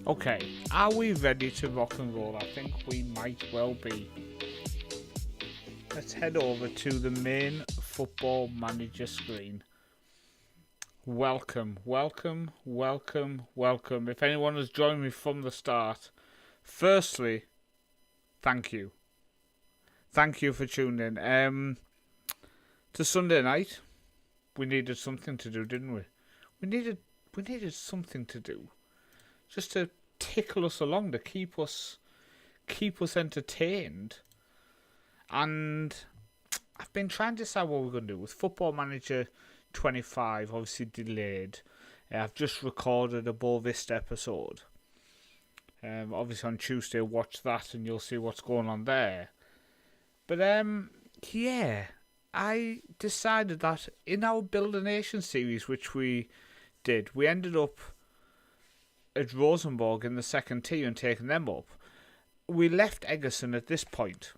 Okay, are we ready to rock and roll? I think we might well be. Let's head over to the main Football Manager screen. Welcome, welcome, welcome, welcome. If anyone has joined me from the start, firstly, thank you. Thank you for tuning in. To Sunday night, we needed something to do, didn't we? We needed something to do. Just to tickle us along, to keep us entertained. And I've been trying to decide what we're going to do with Football Manager 25, obviously delayed. I've just recorded a Boa Vista episode. Obviously on Tuesday, watch that and you'll see what's going on there. But yeah, I decided that in our Build a Nation series, which we did, we ended up at Rosenborg in the second tier and taking them up. We left Egersund at this point,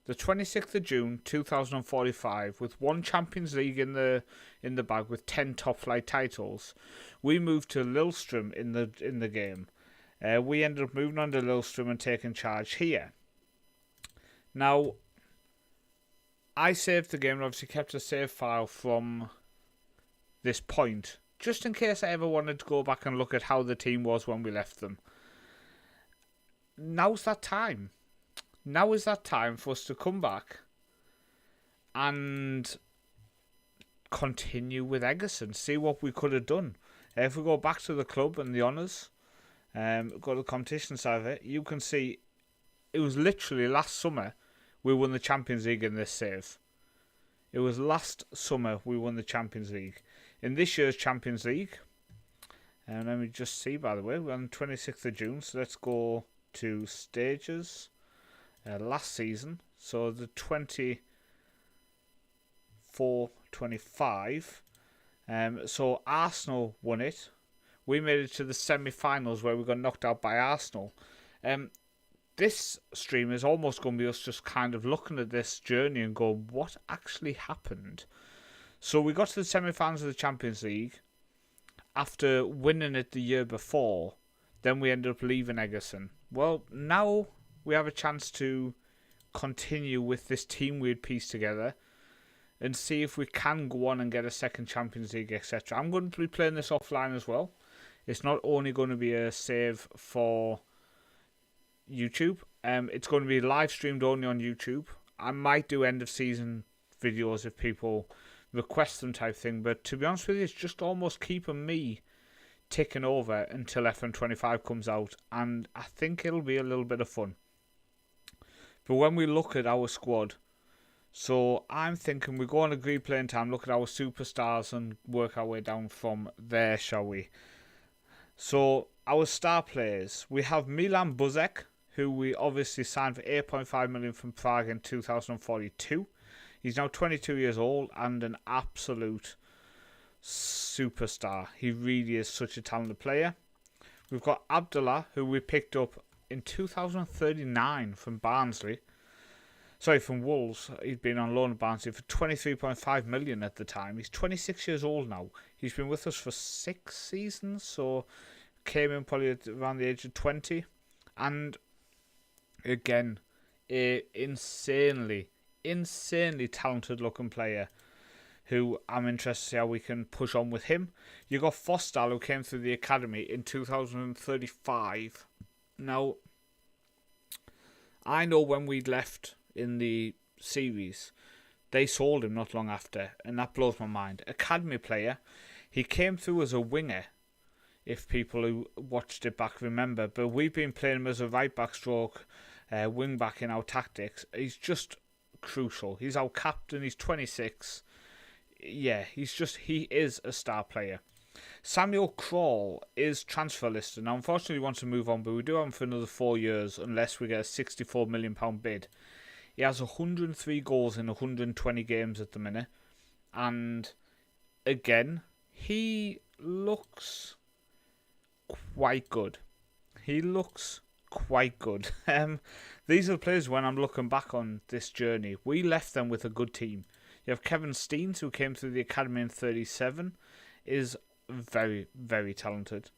the 26th of June 2045, with one Champions League in the bag with 10 top flight titles. We moved to Lillestrøm in the game. We ended up moving on to Lillestrøm and taking charge here. Now, I saved the game and obviously kept a save file from this point, just in case I ever wanted to go back and look at how the team was when we left them. Now's that time. Now is that time for us to come back and continue with Egersund, see what we could have done. If we go back to the club and the honours, go to the competition side of it, you can see it was literally last summer we won the Champions League in this save. It was last summer we won the Champions League. In this year's Champions League, and let me just see, by the way, we're on 26th of June, so let's go to stages. Last season, so the 24-25. So Arsenal won it. We made it to the semi-finals where we got knocked out by Arsenal. This stream is almost going to be us just kind of looking at this journey and go, what actually happened? So we got to the semi-finals of the Champions League after winning it the year before. Then we ended up leaving Egersund. Well, now we have a chance to continue with this team we had pieced together and see if we can go on and get a second Champions League, etc. I'm going to be playing this offline as well. It's not only going to be a save for YouTube. It's going to be live streamed only on YouTube. I might do end of season videos if people request them type thing, but to be honest with you, it's just almost keeping me ticking over until FM25 comes out, and I think it'll be a little bit of fun. But when we look at our squad, so I'm thinking we go on agreed playing time, look at our superstars and work our way down from there, shall we? So our star players, we have Milan Buzek, who we obviously signed for 8.5 million from Prague in 2042. He's now 22 years old and an absolute superstar. He really is such a talented player. We've got Abdullah, who we picked up in 2039 from Barnsley. Sorry, from Wolves. He'd been on loan at Barnsley for 23.5 million at the time. He's 26 years old now. He's been with us for 6 seasons, so came in probably at around the age of 20. And again, a insanely talented looking player who I'm interested to see how we can push on with him. You got Fostal, who came through the academy in 2035. Now, I know when we left in the series, they sold him not long after, and that blows my mind. Academy player, he came through as a winger, if people who watched it back remember, but we've been playing him as a right back stroke wing back in our tactics. He's just crucial. He's our captain, he's 26. Yeah, he is a star player. Samuel Krall is transfer listed. Now, unfortunately, he wants to move on, but we do have him for another 4 years unless we get a £64 million bid. He has 103 goals in 120 games at the minute. And, again, he looks quite good. These are the players when I'm looking back on this journey. We left them with a good team. You have Kevin Steens, who came through the academy in 37, is very, very talented.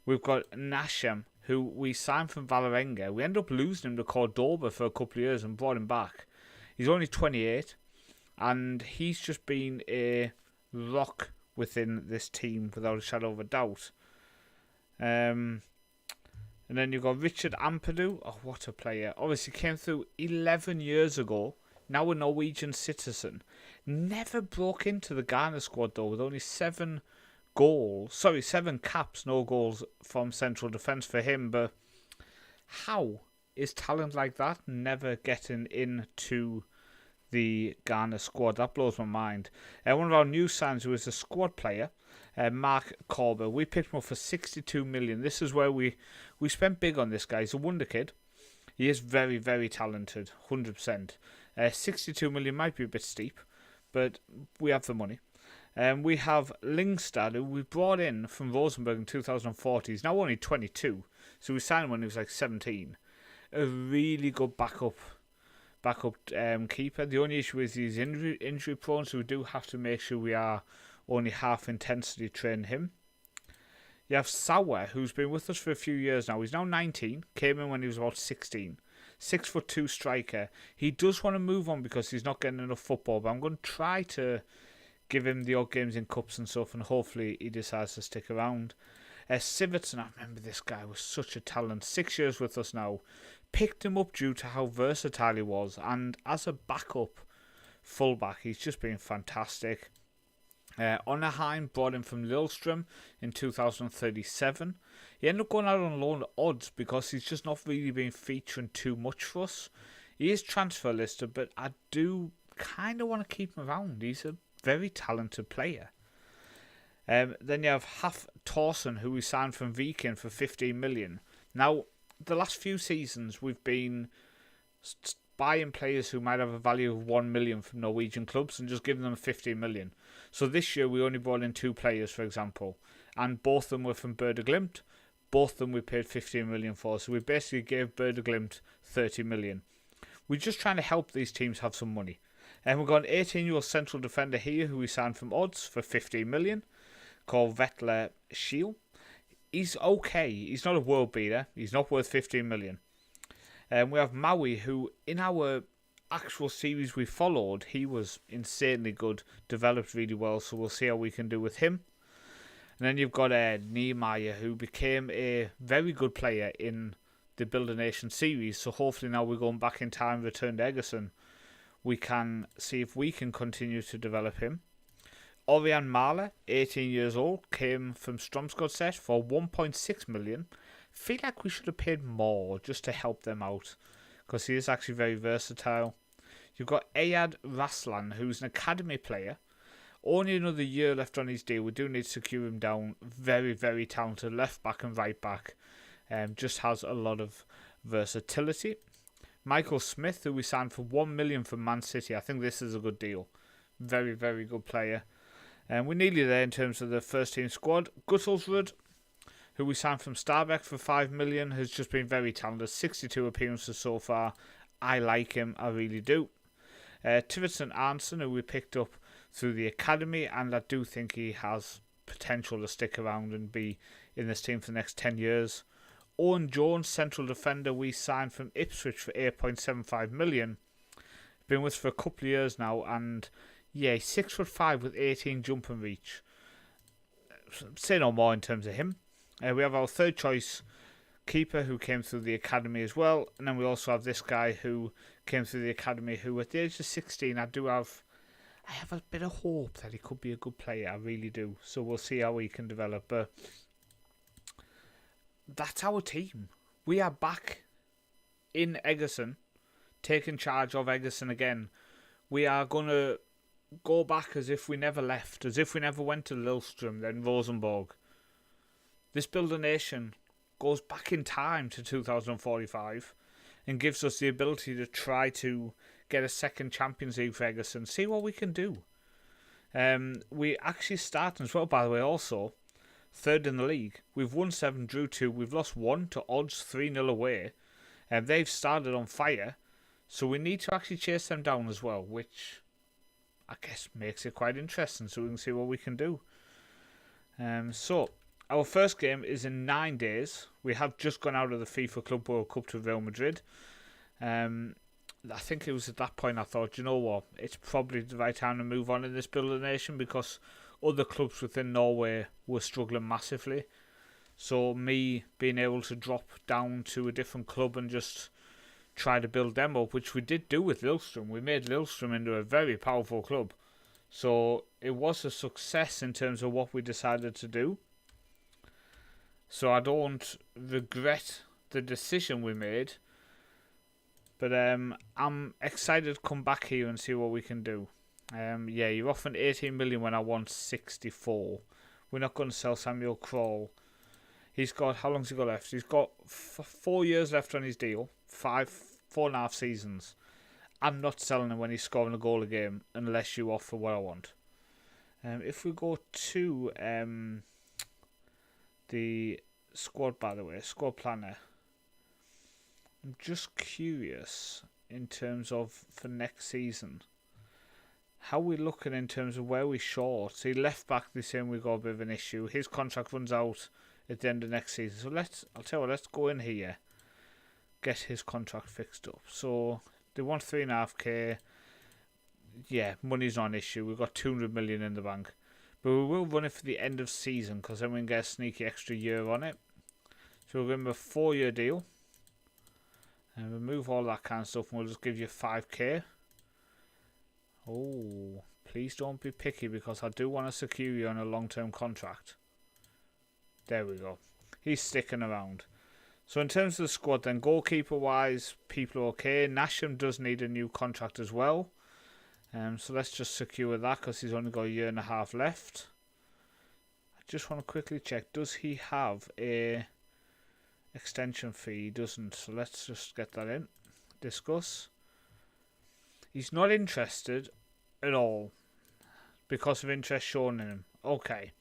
We've got Nasham, who we signed from Valerenga. We ended up losing him to Cordoba for a couple of years and brought him back. He's only 28, and he's just been a rock within this team without a shadow of a doubt. And then you've got Richard Ampadu. Oh, what a player. Obviously came through 11 years ago. Now a Norwegian citizen. Never broke into the Ghana squad though, with only 7 caps, no goals from central defence for him. But how is talent like that never getting into the Ghana squad? That blows my mind. One of our new signs, who is a squad player, Mark Corber, we picked him up for 62 million. This is where we spent big on this guy. He's a wonder kid. He is very, very talented, 100%. 62 million might be a bit steep, but we have the money. We have Lingstad, who we brought in from Rosenborg in 2014. He's now only 22, so we signed him when he was like 17. A really good backup keeper. The only issue is he's injury prone, so we do have to make sure we are only half intensity training him. You have Sauer, who's been with us for a few years now. He's now 19, came in when he was about 16. 6'2" striker. He does want to move on because he's not getting enough football, but I'm going to try to give him the odd games in cups and stuff, and hopefully he decides to stick around. Sivertsen, I remember this guy was such a talent. 6 years with us now. Picked him up due to how versatile he was, and as a backup fullback, he's just been fantastic. Onnerheim brought him from Lillestrøm in 2037. He ended up going out on loan at Odds because he's just not really been featuring too much for us. He is transfer listed, but I do kind of want to keep him around. He's a very talented player. Then you have Haf Thorsen, who we signed from Viking for 15 million. Now, the last few seasons we've been buying players who might have a value of 1 million from Norwegian clubs and just giving them 15 million. So this year we only brought in 2 players, for example, and both of them were from Bøde Glimt. Both of them we paid 15 million for, so we basically gave Bøde Glimt 30 million. We're just trying to help these teams have some money. And we've got an 18-year-old central defender here who we signed from Odds for 15 million, called Vetle Schiel. He's okay. He's not a world beater. He's not worth 15 million. We have Maui, who in our actual series we followed, he was insanely good, developed really well, so we'll see how we can do with him. And then you've got Niemeyer, who became a very good player in the Build a Nation series, so hopefully now we're going back in time, return to Egersund, we can see if we can continue to develop him. Orian Mahler, 18 years old, came from Strømsgodset for 1.6 million. Feel like we should have paid more just to help them out, because he is actually very versatile. You've got Ayad Raslan, who's an academy player. Only another year left on his deal. We do need to secure him down. Very, very talented left back and right back. Just has a lot of versatility. Michael Smith, who we signed for 1 million from Man City. I think this is a good deal. Very, very good player. And we're nearly there in terms of the first team squad. Guttelsrud, who we signed from Stabæk for 5 million, has just been very talented. 62 appearances so far. I like him, I really do. Tiverton Arnson, who we picked up through the academy, and I do think he has potential to stick around and be in this team for the next 10 years. Owen Jones, central defender, we signed from Ipswich for 8.75 million. Been with us for a couple of years now, and yeah, 6'5" with 18 jump and reach. Say no more in terms of him. We have our third choice keeper who came through the academy as well, and then we also have this guy who came through the academy who at the age of 16 I have a bit of hope that he could be a good player. I really do. So we'll see how he can develop. But that's our team. We are back in Egersund, taking charge of Egersund again. We are going to go back as if we never left, as if we never went to Lillestrøm, then Rosenborg. This Build a Nation goes back in time to 2045 and gives us the ability to try to get a second Champions League for Egersund, see what we can do. We actually start as well, by the way, also third in the league. We've won 7, drew 2, we've lost 1 to Odds 3-0 away, and they've started on fire, so we need to actually chase them down as well, which I guess makes it quite interesting, so we can see what we can do. So Our first game is in 9 days. We have just gone out of the FIFA Club World Cup to Real Madrid. I think it was at that point I thought, you know what, it's probably the right time to move on in this Build a Nation, because other clubs within Norway were struggling massively. So me being able to drop down to a different club and just try to build them up, which we did do with Lillestrøm. We made Lillestrøm into a very powerful club. So it was a success in terms of what we decided to do. So I don't regret the decision we made. But I'm excited to come back here and see what we can do. Yeah, you're offering 18 million when I want 64. We're not going to sell Samuel Kroll. He's got, how long's he got left? He's got 4 years left on his deal. 4.5 seasons. I'm not selling him when he's scoring a goal a game unless you offer what I want. If we go to the squad, by the way, squad planner, I'm just curious in terms of for next season. How we looking in terms of where we short? See, left back, they're saying we got a bit of an issue. His contract runs out at the end of next season. So I'll tell you what, let's go in here, get his contract fixed up. So they want 3.5k. Yeah, money's not an issue. We've got 200 million in the bank. But we will run it for the end of season, because then we can get a sneaky extra year on it. So we'll give him a 4-year deal. And remove all that kind of stuff, and we'll just give you 5k. Oh, please don't be picky, because I do want to secure you on a long-term contract. There we go. He's sticking around. So in terms of the squad then, goalkeeper-wise, people are okay. Nasham does need a new contract as well. So let's just secure that, because he's only got a year and a half left. I just want to quickly check. Does he have a extension fee? He doesn't. So let's just get that in. Discuss. He's not interested at all because of interest shown in him. Okay.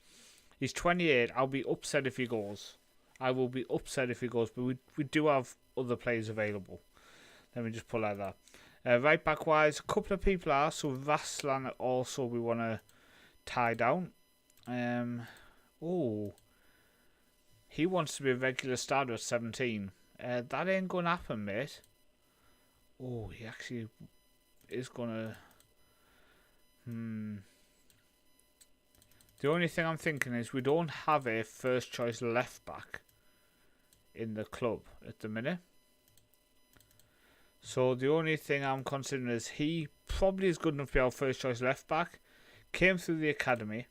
He's 28. I'll be upset if he goes. I will be upset if he goes, but we do have other players available. Let me just pull out that. Right back wise, a couple of people are. So Vaslan also we want to tie down. He wants to be a regular starter at 17. That ain't going to happen, mate. Oh, he actually is going to... The only thing I'm thinking is we don't have a first choice left back in the club at the minute. So the only thing I'm considering is he probably is good enough to be our first choice left back. Came through the academy.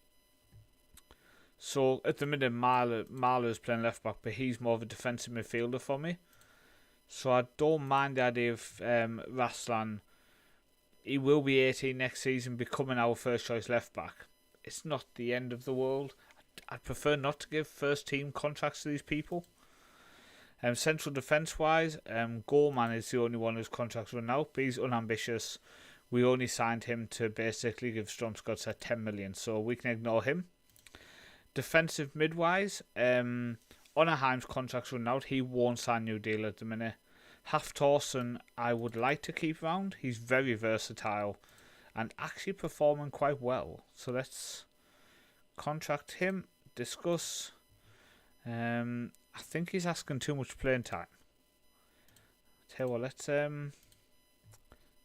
So at the minute Marler's playing left back, but he's more of a defensive midfielder for me. So I don't mind the idea of Raslan. He will be 18 next season, becoming our first choice left back. It's not the end of the world. I'd prefer not to give first team contracts to these people. Central defence wise, Gorman is the only one whose contract's run out, but he's unambitious. We only signed him to basically give Stromsgodset 10 million, so we can ignore him. Defensive mid-wise, Onnerheim's contract's run out. He won't sign a new deal at the minute. Haftorsen, I would like to keep around. He's very versatile and actually performing quite well. So let's contract him, discuss. I think he's asking too much playing time. Tell you what, let's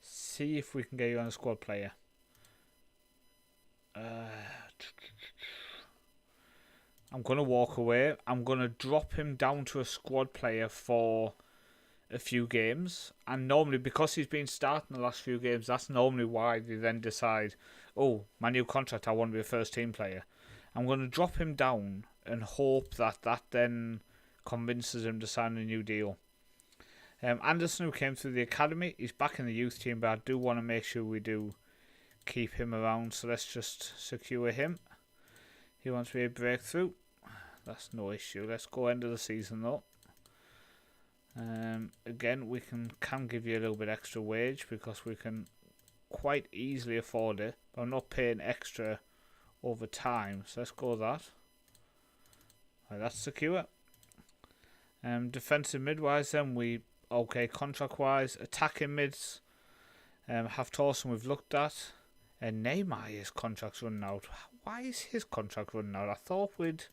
see if we can get you on a squad player. I'm going to walk away. I'm going to drop him down to a squad player for a few games. And normally, because he's been starting the last few games, that's normally why they then decide, oh, my new contract, I want to be a first team player. I'm going to drop him down and hope that then convinces him to sign a new deal. Anderson, who came through the academy, he's back in the youth team, but I do want to make sure we do keep him around. So let's just secure him. He wants to be a breakthrough. That's no issue. Let's go end of the season though. Again, we can give you a little bit extra wage because we can quite easily afford it. But I'm not paying extra over time. So let's go with that. Right, that's secure. Defensive mid-wise then contract wise, attacking mids, Haftorsen we've looked at, and Neymar, his contract's running out. Why is his contract running out? I thought we'd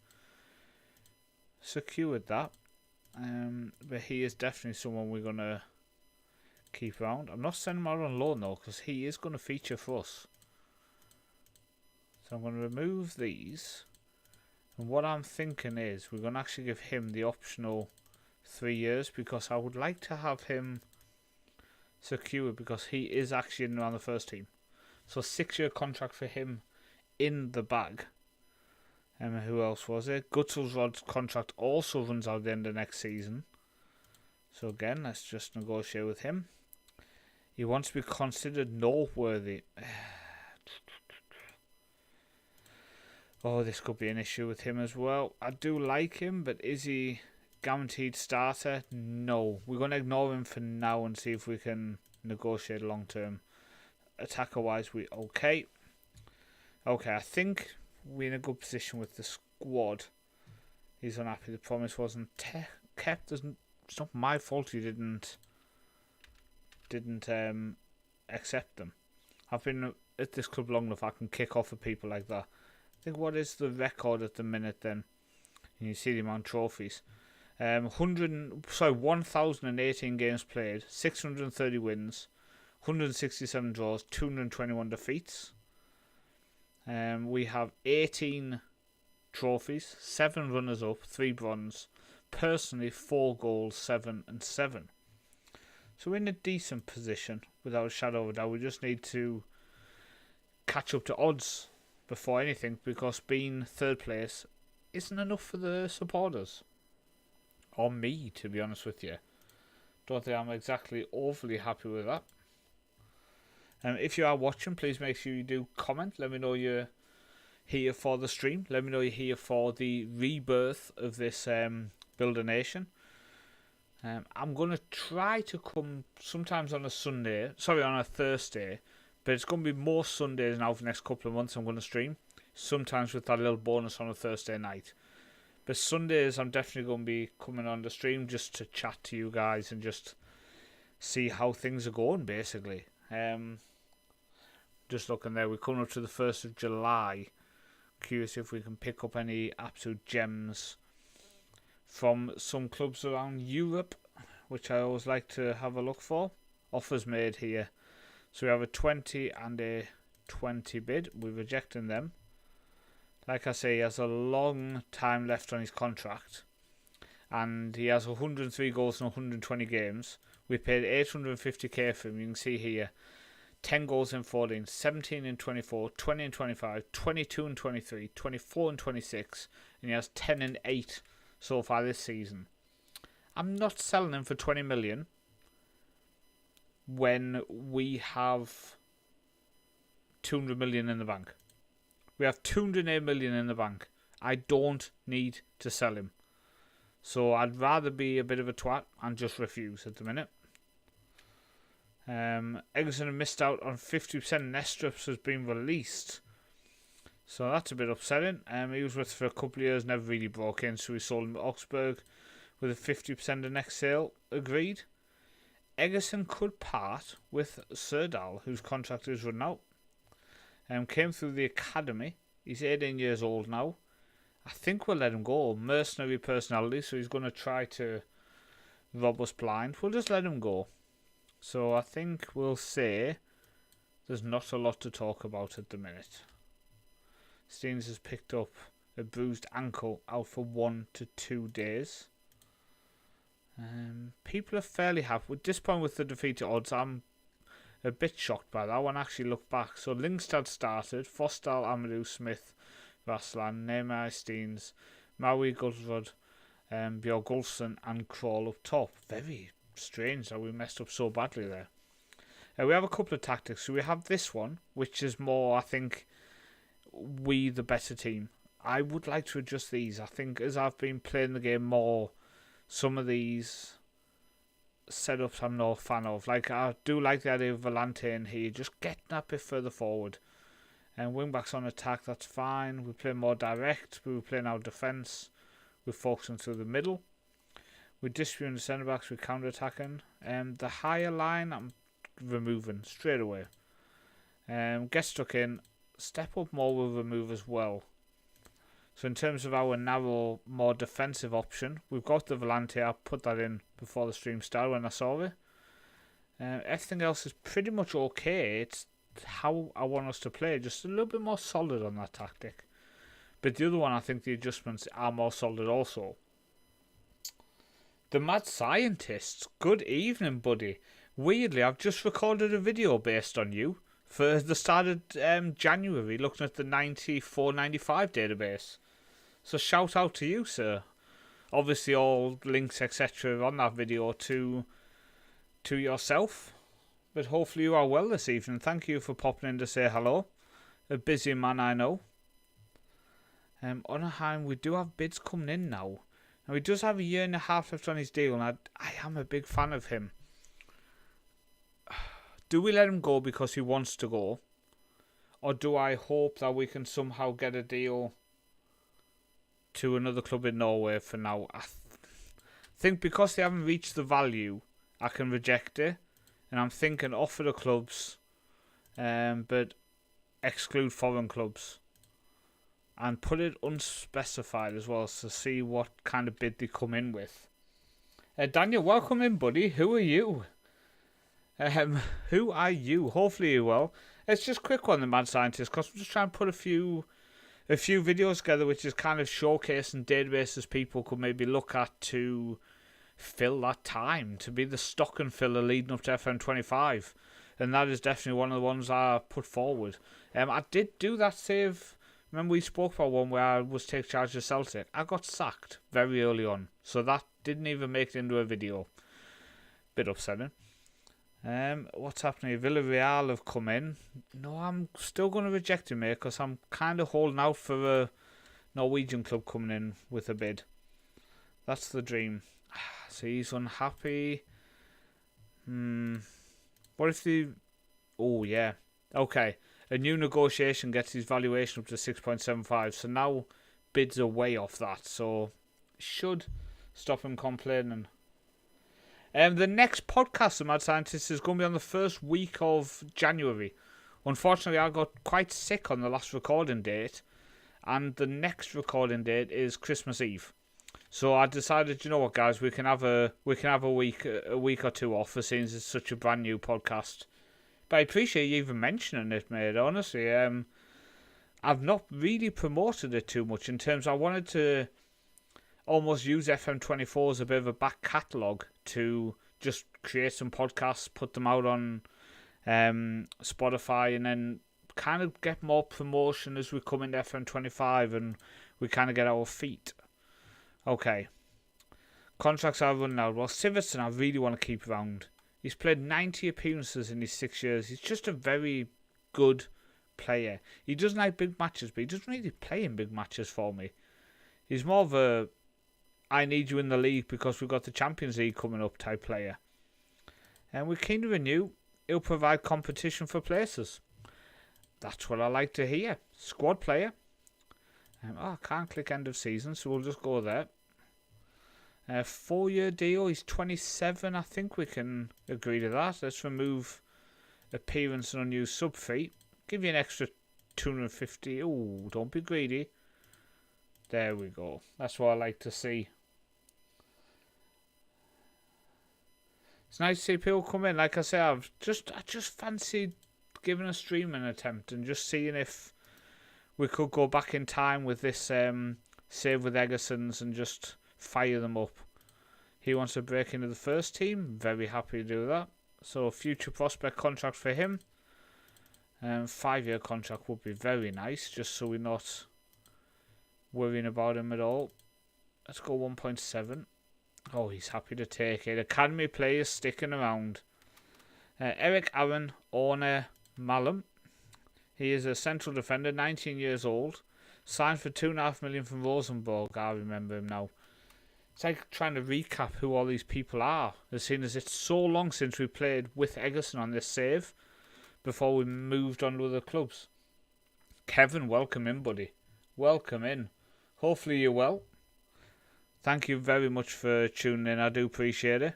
secured that. But he is definitely someone we're going to keep around. I'm not sending him out on loan though, because he is going to feature for us. So I'm going to remove these. And what I'm thinking is we're going to actually give him the optional 3 years, because I would like to have him secured because he is actually in and around the first team. So 6-year contract for him in the bag. And who else was it? Gutselrod's contract also runs out at the end of next season. So again, let's just negotiate with him. He wants to be considered noteworthy. Oh, this could be an issue with him as well. I do like him, but is he guaranteed starter? No. We're going to ignore him for now and see if we can negotiate long term. Attacker wise, we okay. Okay, I think we're in a good position with the squad. He's unhappy the promise wasn't kept. It's not my fault he didn't accept them. I've been at this club long enough I can kick off at people like that. I think what is the record at the minute then? And you see the amount of trophies. 1,018 games played, 630 wins, 167 draws, 221 defeats. We have 18 trophies, 7 runners-up, 3 bronze. Personally, 4 goals, 7 and 7. So we're in a decent position, without a shadow of a doubt. We just need to catch up to odds before anything, because being third place isn't enough for the supporters. Or me, to be honest with you. Don't think I'm exactly overly happy with that. If you are watching, please make sure you do comment. Let me know you're here for the stream. Let me know you're here for the rebirth of this Build a Nation. I'm going to try to come sometimes on a Thursday. But it's going to be more Sundays now for the next couple of months I'm going to stream. Sometimes with that little bonus on a Thursday night. But Sundays I'm definitely going to be coming on the stream just to chat to you guys and just see how things are going, basically. Just looking there, we're coming up to the 1st of July. Curious if we can pick up any absolute gems from some clubs around Europe, which I always like to have a look for. Offers made here. So we have a 20 and a 20 bid. We're rejecting them. Like I say, he has a long time left on his contract. And he has 103 goals in 120 games. We paid 850k for him. You can see here. 10 goals in 14, 17 in 24, 20 in 25, 22 in 23, 24 in 26. And he has 10 in 8 so far this season. I'm not selling him for 20 million. When we have 200 million in the bank. We have 208 million in the bank. I don't need to sell him. So I'd rather be a bit of a twat and just refuse at the minute. Egersund have missed out on 50%. Nestrups has been released. So that's a bit upsetting. He was with us for a couple of years, never really broke in, so we sold him to Augsburg with a 50% of next sale agreed. Egersund could part with Serdal, whose contract is run out. Came through the academy. He's 18 years old now. I think we'll let him go. Mercenary personality, so he's going to try to rob us blind. We'll just let him go. So I think we'll say there's not a lot to talk about at the minute. Steens has picked up a bruised ankle, out for 1 to 2 days. People are fairly happy. With this point with the defeated odds, I'm a bit shocked by that. When I actually look back. So Lingstad started, Fostal, Amadou, Smith, Raslan, Neymar, Steens, Maui, Gulsrud, Björgolfsson and Kroll up top. Very strange that we messed up so badly there. We have a couple of tactics. So we have this one, which is more, I think, we the better team. I would like to adjust these. I think as I've been playing the game more, some of these setups I'm not a fan of. Like, I do like the idea of Volante in here, just getting that bit further forward. And wingbacks on attack, that's fine. We play more direct, but we're playing our defence. We're focusing through the middle. We're distributing the centre backs, we're counter attacking. The higher line, I'm removing straight away. Get stuck in, step up more, we'll remove as well. So in terms of our narrow, more defensive option, we've got the Volante. I put that in before the stream started when I saw it. Everything else is pretty much okay. It's how I want us to play, just a little bit more solid on that tactic. But the other one, I think the adjustments are more solid also. The Mad Scientist, good evening, buddy. Weirdly, I've just recorded a video based on you for the start of January, looking at the 94-95 database. So shout out to you, sir. Obviously, all links, etc. on that video to yourself. But hopefully you are well this evening. Thank you for popping in to say hello. A busy man, I know. Onaheim, we do have bids coming in now. Now, he does have a year and a half left on his deal, and I am a big fan of him. Do we let him go because he wants to go? Or do I hope that we can somehow get a deal to another club in Norway for now? I think because they haven't reached the value, I can reject it. And I'm thinking offer the clubs, but exclude foreign clubs. And put it unspecified as well to see what kind of bid they come in with. Daniel, welcome in, buddy. Who are you? Who are you? Hopefully you're well. It's just a quick one, the Mad Scientist, because I'm just trying to put a few videos together which is kind of showcasing databases people could maybe look at to fill that time, to be the stock and filler leading up to FM25. And that is definitely one of the ones I put forward. I did do that save. Remember we spoke about one where I was take charge of Celtic. I got sacked very early on, so that didn't even make it into a video. Bit upsetting. What's happening? Villarreal have come in. No, I'm still going to reject him, mate, because I'm kind of holding out for a Norwegian club coming in with a bid. That's the dream. So he's unhappy. What if the... Oh, yeah. Okay. A new negotiation gets his valuation up to 6.75. So now bids are way off that. So should stop him complaining. The next podcast of Mad Scientist is going to be on the first week of January. Unfortunately, I got quite sick on the last recording date. And the next recording date is Christmas Eve. So I decided, you know what, guys, we can have a week or two off, as since it's such a brand new podcast. But I appreciate you even mentioning it, mate. Honestly, I've not really promoted it too much in terms. I wanted to almost use FM24 as a bit of a back catalogue to just create some podcasts, put them out on Spotify, and then kind of get more promotion as we come into FM25 and we kind of get our feet. Okay. Contracts are running out. Well, Sivertson I really want to keep around. He's played 90 appearances in his 6 years. He's just a very good player. He doesn't like big matches, but he doesn't really play in big matches for me. He's more of a I need you in the league because we've got the Champions League coming up type player. And we're keen to renew. He'll provide competition for places. That's what I like to hear. Squad player. I can't click end of season, so we'll just go there. 4-year deal. He's 27. I think we can agree to that. Let's remove appearance and unused sub fee. Give you an extra 250. Oh, don't be greedy. There we go. That's what I like to see. It's nice to see people come in. Like I say, I just fancied giving a stream an attempt and just seeing if we could go back in time with this save with Egersund and just fire them up. He wants to break into the first team. Very happy to do that. So future prospect contract for him. 5-year contract would be very nice, just so we're not worrying about him at all. Let's go 1.7. Oh, he's happy to take it. Academy players sticking around. Eric Aaron Orne Malum. He is a central defender, 19 years old. Signed for $2.5 million from Rosenborg. I remember him now. It's like trying to recap who all these people are, as soon as it's so long since we played with Egersund on this save before we moved on to other clubs. Kevin, welcome in, buddy. Welcome in. Hopefully you're well. Thank you very much for tuning in. I do appreciate it.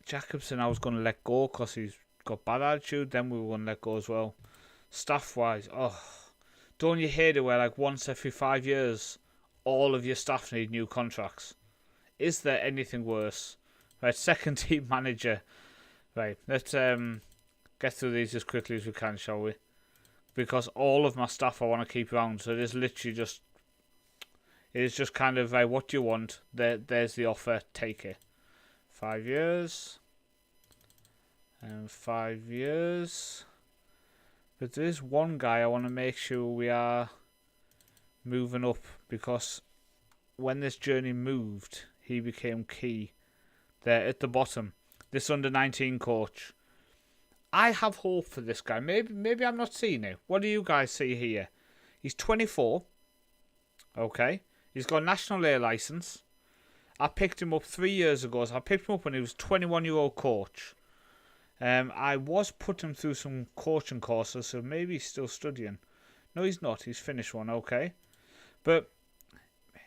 Jacobson, I was going to let go because he's got bad attitude. Then we were going to let go as well. Staff-wise, Don't you hate it where like once every 5 years, all of your staff need new contracts? Is there anything worse? Right, second team manager. Right, let's get through these as quickly as we can, shall we? Because all of my staff I want to keep around, so it is literally just, it is just kind of like, what do you want? There's the offer, take it. 5 years. And 5 years. But there is one guy I want to make sure we are moving up, because when this journey moved, he became key. There at the bottom, this under-19 coach. I have hope for this guy. Maybe I'm not seeing it. What do you guys see here? He's 24. Okay. He's got a National A licence. I picked him up 3 years ago. So I picked him up when he was a 21-year-old coach. I was putting him through some coaching courses, so maybe he's still studying. No, he's not. He's finished one, okay. But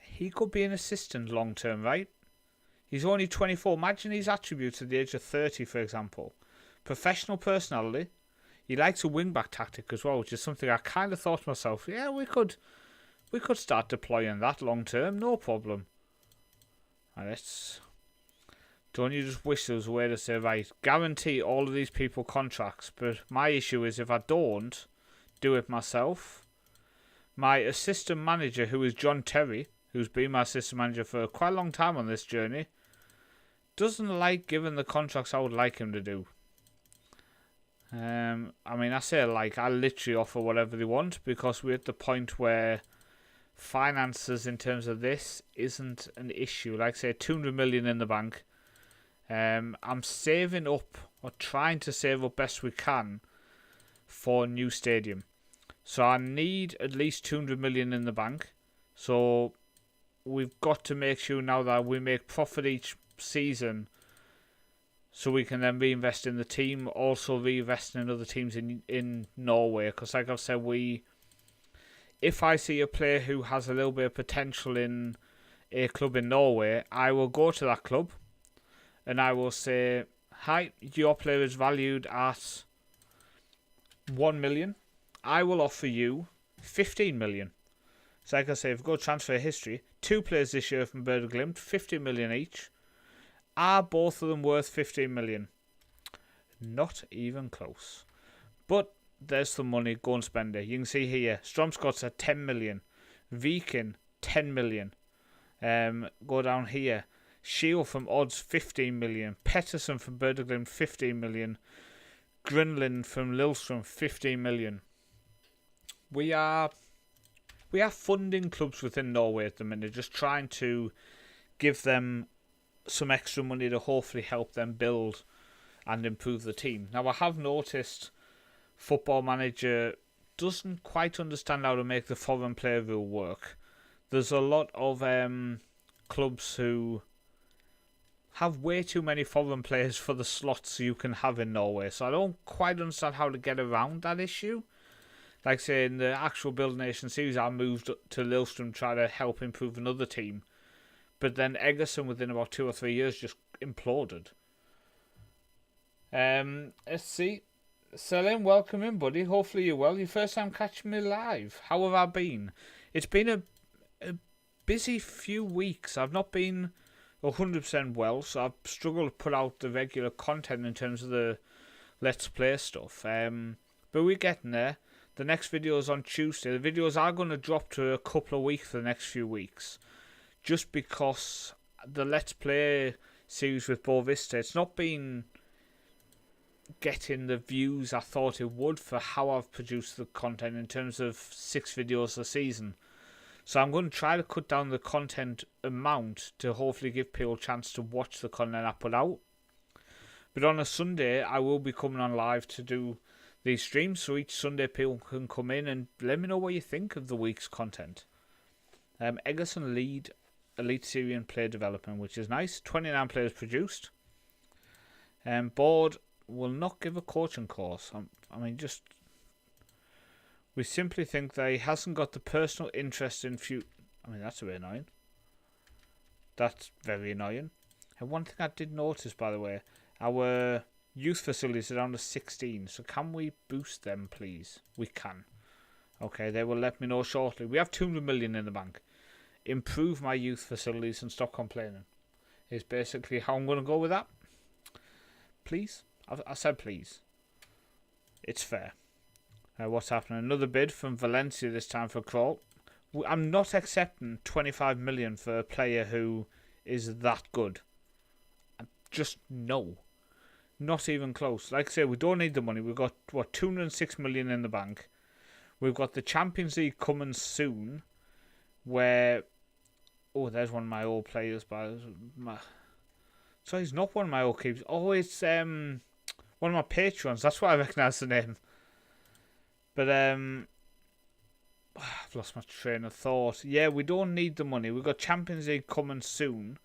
he could be an assistant long term, right? He's only 24. Imagine his attributes at the age of 30, for example. Professional personality. He likes a wing-back tactic as well, which is something I kind of thought to myself, yeah, we could start deploying that long term, no problem. And let's... Don't you just wish there was a way to say, right, guarantee all of these people contracts, but my issue is if I don't do it myself, my assistant manager, who is John Terry, who's been my assistant manager for quite a long time on this journey, doesn't like giving the contracts I would like him to do. I mean, I say like, I literally offer whatever they want, because we're at the point where finances in terms of this isn't an issue. Like say 200 million in the bank. I'm saving up, or trying to save up best we can, for a new stadium. So I need at least 200 million in the bank. So we've got to make sure now that we make profit each season, so we can then reinvest in the team, also reinvest in other teams in Norway. Because like I've said, if I see a player who has a little bit of potential in a club in Norway, I will go to that club and I will say, hi, your player is valued at 1 million. I will offer you 15 million. So like I say, if we go transfer history, 2 players this year from Bird Glimt, 15 million each. Are both of them worth 15 million? Not even close. But there's some money, go and spend it. You can see here, Stromscott's at 10 million. Viking, 10 million. Go down here. Shield from Odds, 15 million. Pettersson from Bird Glimt, 15 million. Grunlund from Lillestrøm, 15 million. We are funding clubs within Norway at the minute, just trying to give them some extra money to hopefully help them build and improve the team. Now, I have noticed Football Manager doesn't quite understand how to make the foreign player rule work. There's a lot of clubs who have way too many foreign players for the slots you can have in Norway, so I don't quite understand how to get around that issue. Like say in the actual Build Nation series, I moved to Lillestrøm to try to help improve another team, but then Egersund within about 2 or 3 years just imploded. Let's see. Selim, welcome in, buddy. Hopefully you're well. Your first time catching me live. How have I been? It's been a busy few weeks. I've not been 100% well, so I've struggled to put out the regular content in terms of the Let's Play stuff. But we're getting there. The next video is on Tuesday. The videos are going to drop to a couple of weeks for the next few weeks, just because the Let's Play series with Bo Vista, it's not been getting the views I thought it would for how I've produced the content in terms of 6 videos a season. So I'm going to try to cut down the content amount to hopefully give people a chance to watch the content I put out. But on a Sunday, I will be coming on live to do these streams, so each Sunday people can come in and let me know what you think of the week's content. Egersund lead Elite Syrian player development, which is nice. 29 players produced. Board will not give a coaching course. We simply think that he hasn't got the personal interest in that's a bit annoying. That's very annoying. And one thing I did notice, by the way, our youth facilities are down to 16, so can we boost them, please? We can. Okay, they will let me know shortly. We have 200 million in the bank. Improve my youth facilities and stop complaining. Is basically how I'm going to go with that. Please. I said please. It's fair. What's happening? Another bid from Valencia this time for Kroll. I'm not accepting 25 million for a player who is that good. Just no. Not even close. Like I say, we don't need the money. We've got, 206 million in the bank. We've got the Champions League coming soon. Where... Oh, there's one of my old players. So he's not one of my old keepers. Oh, it's one of my patrons. That's why I recognise the name. But I've lost my train of thought. Yeah, we don't need the money. We've got Champions League coming soon.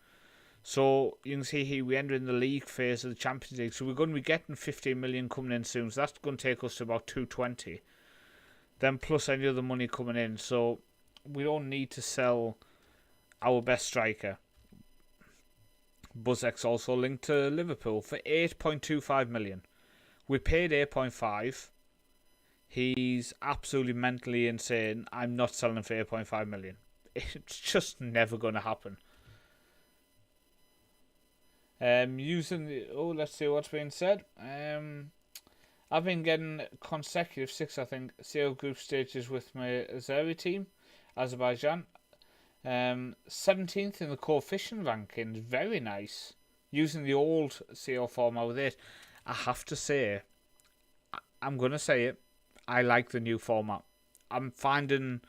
So you can see here we enter in the league phase of the Champions League. So we're going to be getting 15 million coming in soon. So that's going to take us to about 220. Then plus any other money coming in. So we don't need to sell our best striker. Buzzek's also linked to Liverpool for 8.25 million. We paid 8.5. He's absolutely mentally insane. I'm not selling for 8.5 million. It's just never going to happen. Let's see what's being said. I've been getting consecutive 6, I think, CL group stages with my Azeri team, Azerbaijan. 17th in the coefficient rankings, very nice. Using the old CL format with it, I have to say, I'm going to say it, I like the new format. I'm finding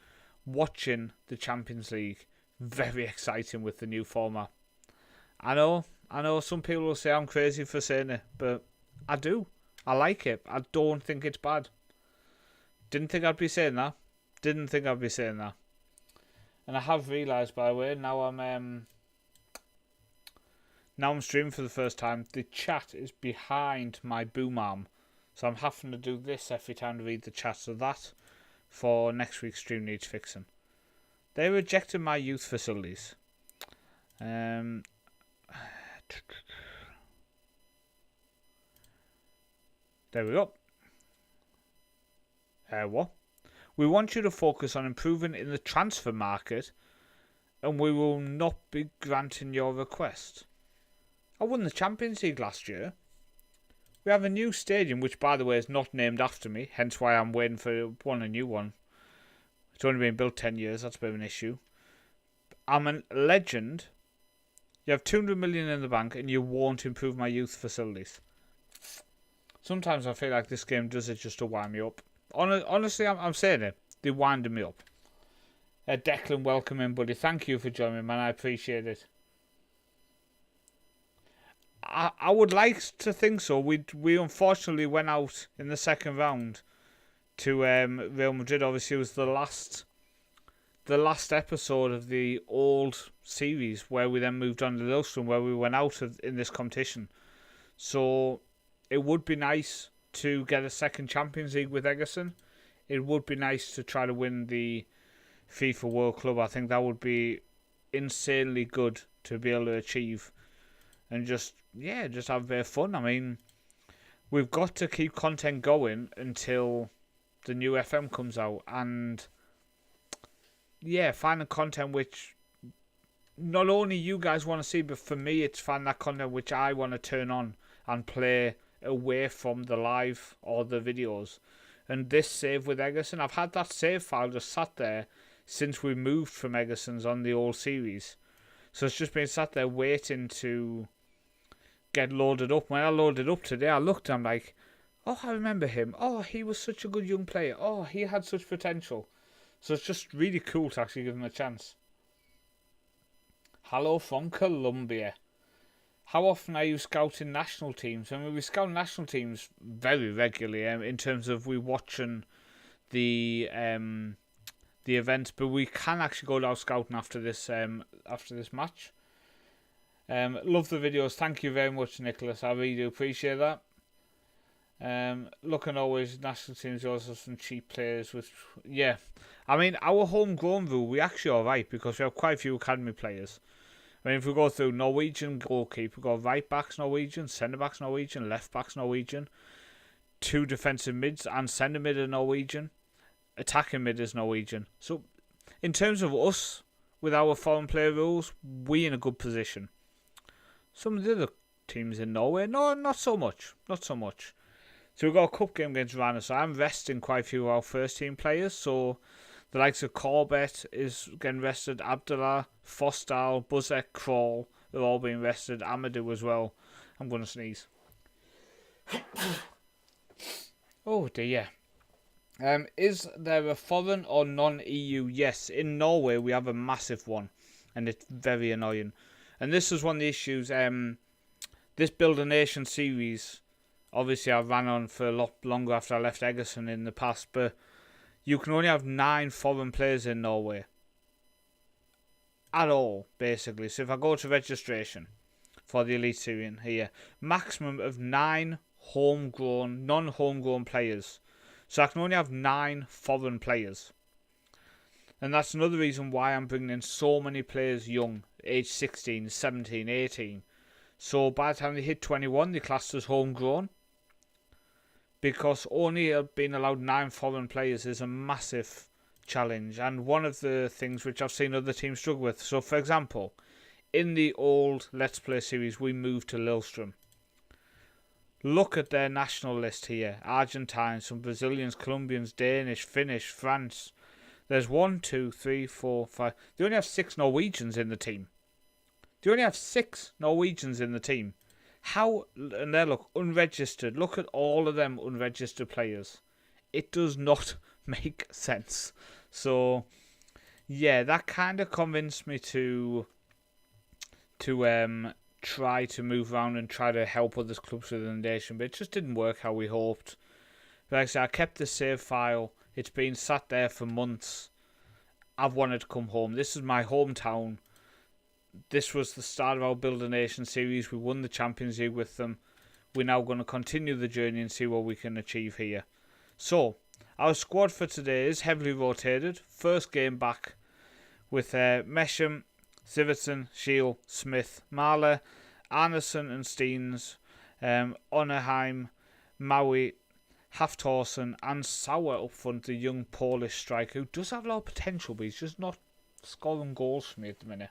watching the Champions League very exciting with the new format. I know some people will say I'm crazy for saying it, but I do. I like it. I don't think it's bad. Didn't think I'd be saying that. And I have realised, by the way, now I'm streaming for the first time. The chat is behind my boom arm, so I'm having to do this every time to read the chat. So that for next week's stream needs fixing. They rejected my youth facilities. There we go. What? We want you to focus on improving in the transfer market, and we will not be granting your request. I won the Champions League last year. We have a new stadium, which, by the way, is not named after me, hence why I'm waiting for a new one. It's only been built 10 years, that's a bit of an issue. I'm a legend. You have 200 million in the bank, and you won't improve my youth facilities. Sometimes I feel like this game does it just to wind me up. Honestly, I'm saying it. They're winding me up. Declan, welcome in, buddy. Thank you for joining me, man. I appreciate it. I would like to think so. We unfortunately went out in the second round to Real Madrid. Obviously, it was the last episode of the old series where we then moved on to Egersund, where we went out in this competition. So it would be nice to get a second Champions League with Egersund. It would be nice to try to win the FIFA World Club. I think that would be insanely good to be able to achieve. And just have a bit of fun. I mean, we've got to keep content going until the new FM comes out. And finding content which not only you guys want to see, but for me, it's finding that content which I want to turn on and play away from the live or the videos. And this save with Egersund, I've had that save file just sat there since we moved from Egersund's on the old series. So it's just been sat there waiting to get loaded up. When I loaded up today, I looked and I'm like, oh, I remember him. Oh, he was such a good young player. Oh, he had such potential. So it's just really cool to actually give him a chance. Hello from Colombia. How often are you scouting national teams? I mean, we scout national teams very regularly in terms of we watching the events, but we can actually go down scouting after this match. Love the videos. Thank you very much, Nicholas. I really do appreciate that. Looking always national teams, also some cheap players. I mean, our homegrown rule, we actually are right because we have quite a few academy players. I mean, if we go through Norwegian goalkeeper, we've got right backs Norwegian, centre backs Norwegian, left backs Norwegian, 2 defensive mids and centre mid are Norwegian. attacking mid is Norwegian. So in terms of us, with our foreign player rules, we in a good position. Some of the other teams in Norway, no, not so much. Not so much. So we've got a cup game against Rana, so I'm resting quite a few of our first team players. So the likes of Corbett is getting rested, Abdullah, Fostal, Buzek, Kroll are all being rested, Amadou as well. I'm going to sneeze. Oh dear. Is there a foreign or non-EU? Yes, in Norway we have a massive one, and it's very annoying. And this is one of the issues. This Build a Nation series, obviously I ran on for a lot longer after I left Egersund in the past, but you can only have 9 foreign players in Norway. At all, basically. So if I go to registration for the Elite Syrian here, maximum of 9 homegrown, non-homegrown players. So I can only have 9 foreign players. And that's another reason why I'm bringing in so many players young, age 16, 17, 18. So by the time they hit 21, they're classed as homegrown. Because only being allowed 9 foreign players is a massive challenge. And one of the things which I've seen other teams struggle with. So for example, in the old Let's Play series, we moved to Lillestrøm. Look at their national list here. Argentine, some Brazilians, Colombians, Danish, Finnish, France. There's 1, 2, 3, 4, 5. They only have 6 Norwegians in the team. They only have 6 Norwegians in the team. How? And they look unregistered. Look at all of them unregistered players. It does not make sense. So, yeah, that kind of convinced me to try to move around and try to help other clubs within the nation, but it just didn't work how we hoped. But like I said, I kept the save file. It's been sat there for months. I've wanted to come home. This is my hometown. This was the start of our Build a Nation series. We won the Champions League with them. We're now going to continue the journey and see what we can achieve here. So, our squad for today is heavily rotated. First game back with Mesham, Sivertsen, Shield, Smith, Mahler, Arneson and Steens, Onnerheim, Maui, Haftorsen and Sauer up front, the young Polish striker who does have a lot of potential, but he's just not scoring goals for me at the minute.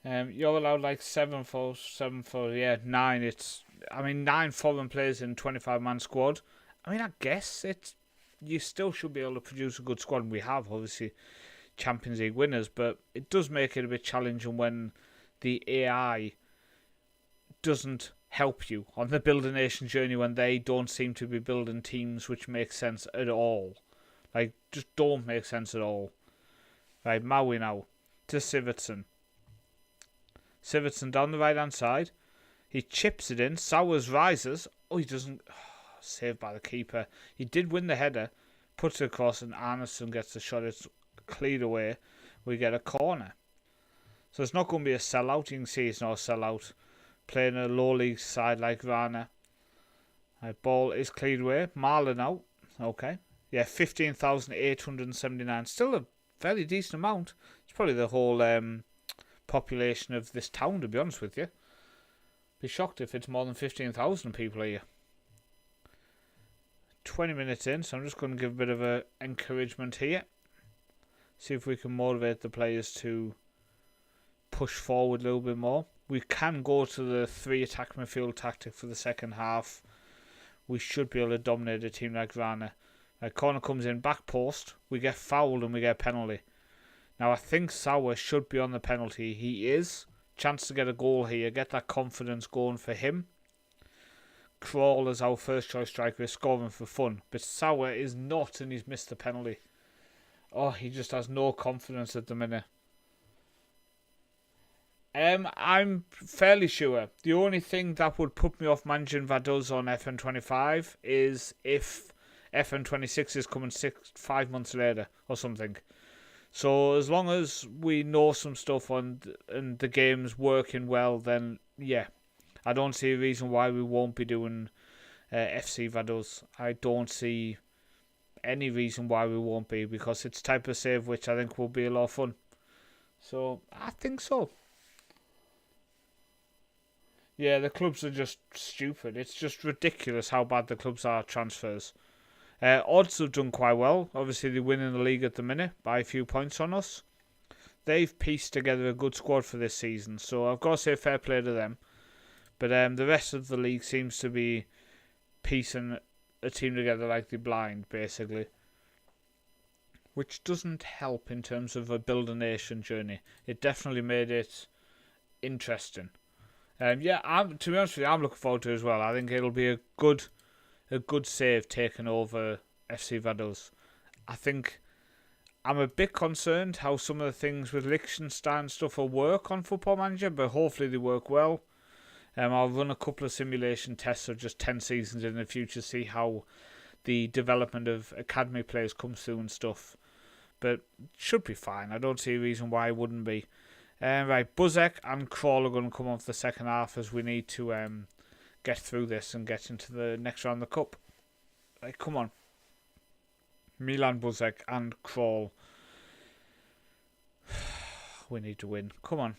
You're allowed like 7 for 9. It's 9 foreign players in 25-man squad. I guess you still should be able to produce a good squad. We have obviously Champions League winners, but it does make it a bit challenging when the AI doesn't help you on the Build a Nation journey when they don't seem to be building teams which make sense at all. Like, just don't make sense at all. Right, Maui now to Sivertsen. Sivertsen down the right hand side. He chips it in. Sowers rises. Oh, he doesn't. Saved by the keeper. He did win the header. Puts it across and Arneson gets the shot. It's cleared away. We get a corner. So it's not going to be a sellout. You can see it's not a sellout. Playing a low league side like Rana. Right, ball is cleared away. Marlon out. Okay. Yeah, 15,879. Still a fairly decent amount. It's probably the whole population of this town, to be honest with you. Be shocked if it's more than 15,000 people here. 20 minutes in, so I'm just going to give a bit of a encouragement here. See if we can motivate the players to push forward a little bit more. We can go to the 3 attack midfield tactic for the second half. We should be able to dominate a team like Rana. Corner comes in, back post. We get fouled and we get a penalty. Now I think Sauer should be on the penalty. He is. Chance to get a goal here. Get that confidence going for him. Kroll as our first choice striker is scoring for fun. But Sauer is not, and he's missed the penalty. Oh, he just has no confidence at the minute. I'm fairly sure the only thing that would put me off managing Vaduz on FM25 is if FM26 is coming 5 months later or something. So as long as we know some stuff and the game's working well, then yeah, I don't see a reason why we won't be doing FC Vaduz. I don't see any reason why we won't be, because it's type of save which I think will be a lot of fun. So I think so. Yeah, the clubs are just stupid. It's just ridiculous how bad the clubs are at transfers. Odds have done quite well. Obviously, they're winning the league at the minute by a few points on us. They've pieced together a good squad for this season, so I've got to say fair play to them. But the rest of the league seems to be piecing a team together like they're blind, basically. Which doesn't help in terms of a build a nation journey. It definitely made it interesting. To be honest with you, I'm looking forward to it as well. I think it'll be a good save taking over FC Vaduz. I think I'm a bit concerned how some of the things with Liechtenstein stuff will work on Football Manager, but hopefully they work well. I'll run a couple of simulation tests of just 10 seasons in the future, see how the development of academy players comes through and stuff. But it should be fine. I don't see a reason why it wouldn't be. Right, Buzek and Kroll are going to come off the second half as we need to get through this and get into the next round of the cup. Right, come on. Milan, Buzek and Kroll. We need to win. Come on.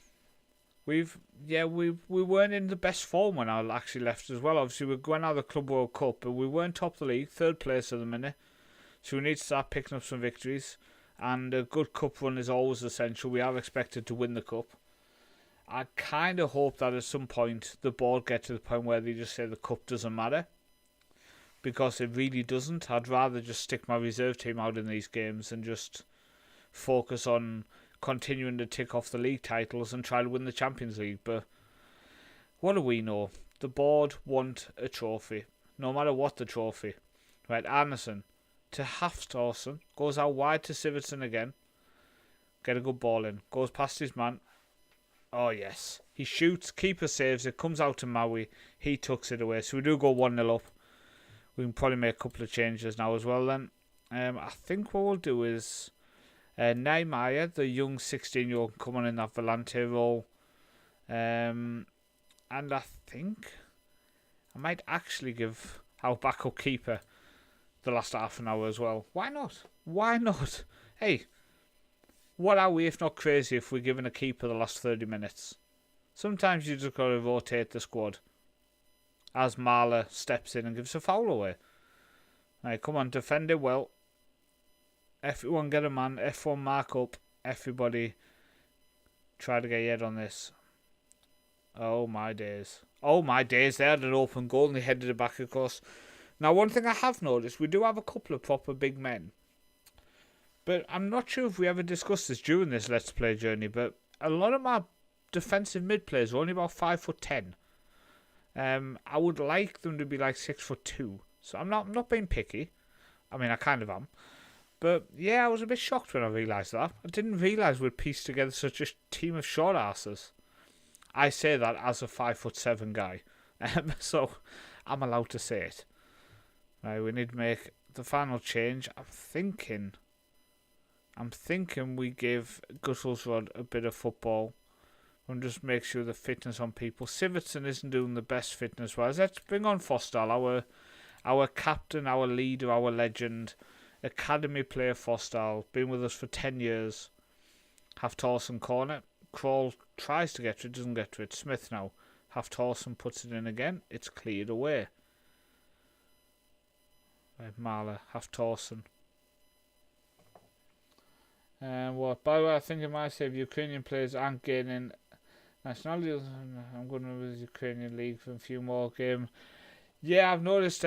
We weren't in the best form when I actually left as well. Obviously, we're going out of the Club World Cup, but we weren't top of the league, third place at the minute. So we need to start picking up some victories. And a good cup run is always essential. We are expected to win the cup. I kind of hope that at some point the board get to the point where they just say the cup doesn't matter. Because it really doesn't. I'd rather just stick my reserve team out in these games and just focus on continuing to tick off the league titles and try to win the Champions League. But what do we know? The board want a trophy, no matter what the trophy. Right, Anderson to Hafthorsen, goes out wide to Sivertsen again. Get a good ball in, goes past his man. Oh yes, he shoots, keeper saves it, comes out to Maui, he tucks it away. So we do go 1-0 up. We can probably make a couple of changes now as well then. I think what we'll do is Nehemiah, the young 16-year-old, come on in that Volante role. And I think I might actually give our backup keeper the last half an hour as well. Why not? Why not? Hey, what are we if not crazy if we're giving a keeper the last 30 minutes? Sometimes you just got to rotate the squad. As Mahler steps in and gives a foul away. Right, come on, defend it well. Everyone get a man. F1 mark up. Everybody try to get your head on this. Oh my days. Oh my days, they had an open goal and they headed it back across. Now, one thing I have noticed, we do have a couple of proper big men. But I'm not sure if we ever discussed this during this Let's Play journey, but a lot of my defensive mid players are only about 5'10". I would like them to be like 6'2". So I'm not being picky. I mean, I kind of am. But yeah, I was a bit shocked when I realised that. I didn't realise we'd pieced together such a team of short asses. I say that as a 5'7" guy. So I'm allowed to say it. Right, we need to make the final change. I'm thinking we give Guttlesrod a bit of football. And just make sure the fitness on people. Sivertsen isn't doing the best fitness wise. Let's bring on Fostal, our captain, our leader, our legend, academy player Fostal. Been with us for 10 years. Hafthorsen corner. Kroll tries to get to it, doesn't get to it. Smith now. Hafthorsen puts it in again. It's cleared away. Right, Mahler, Hafthorsen. And what? By the way, I think it might say if Ukrainian players aren't gaining nationality. I'm going to the Ukrainian league for a few more games. Yeah, I've noticed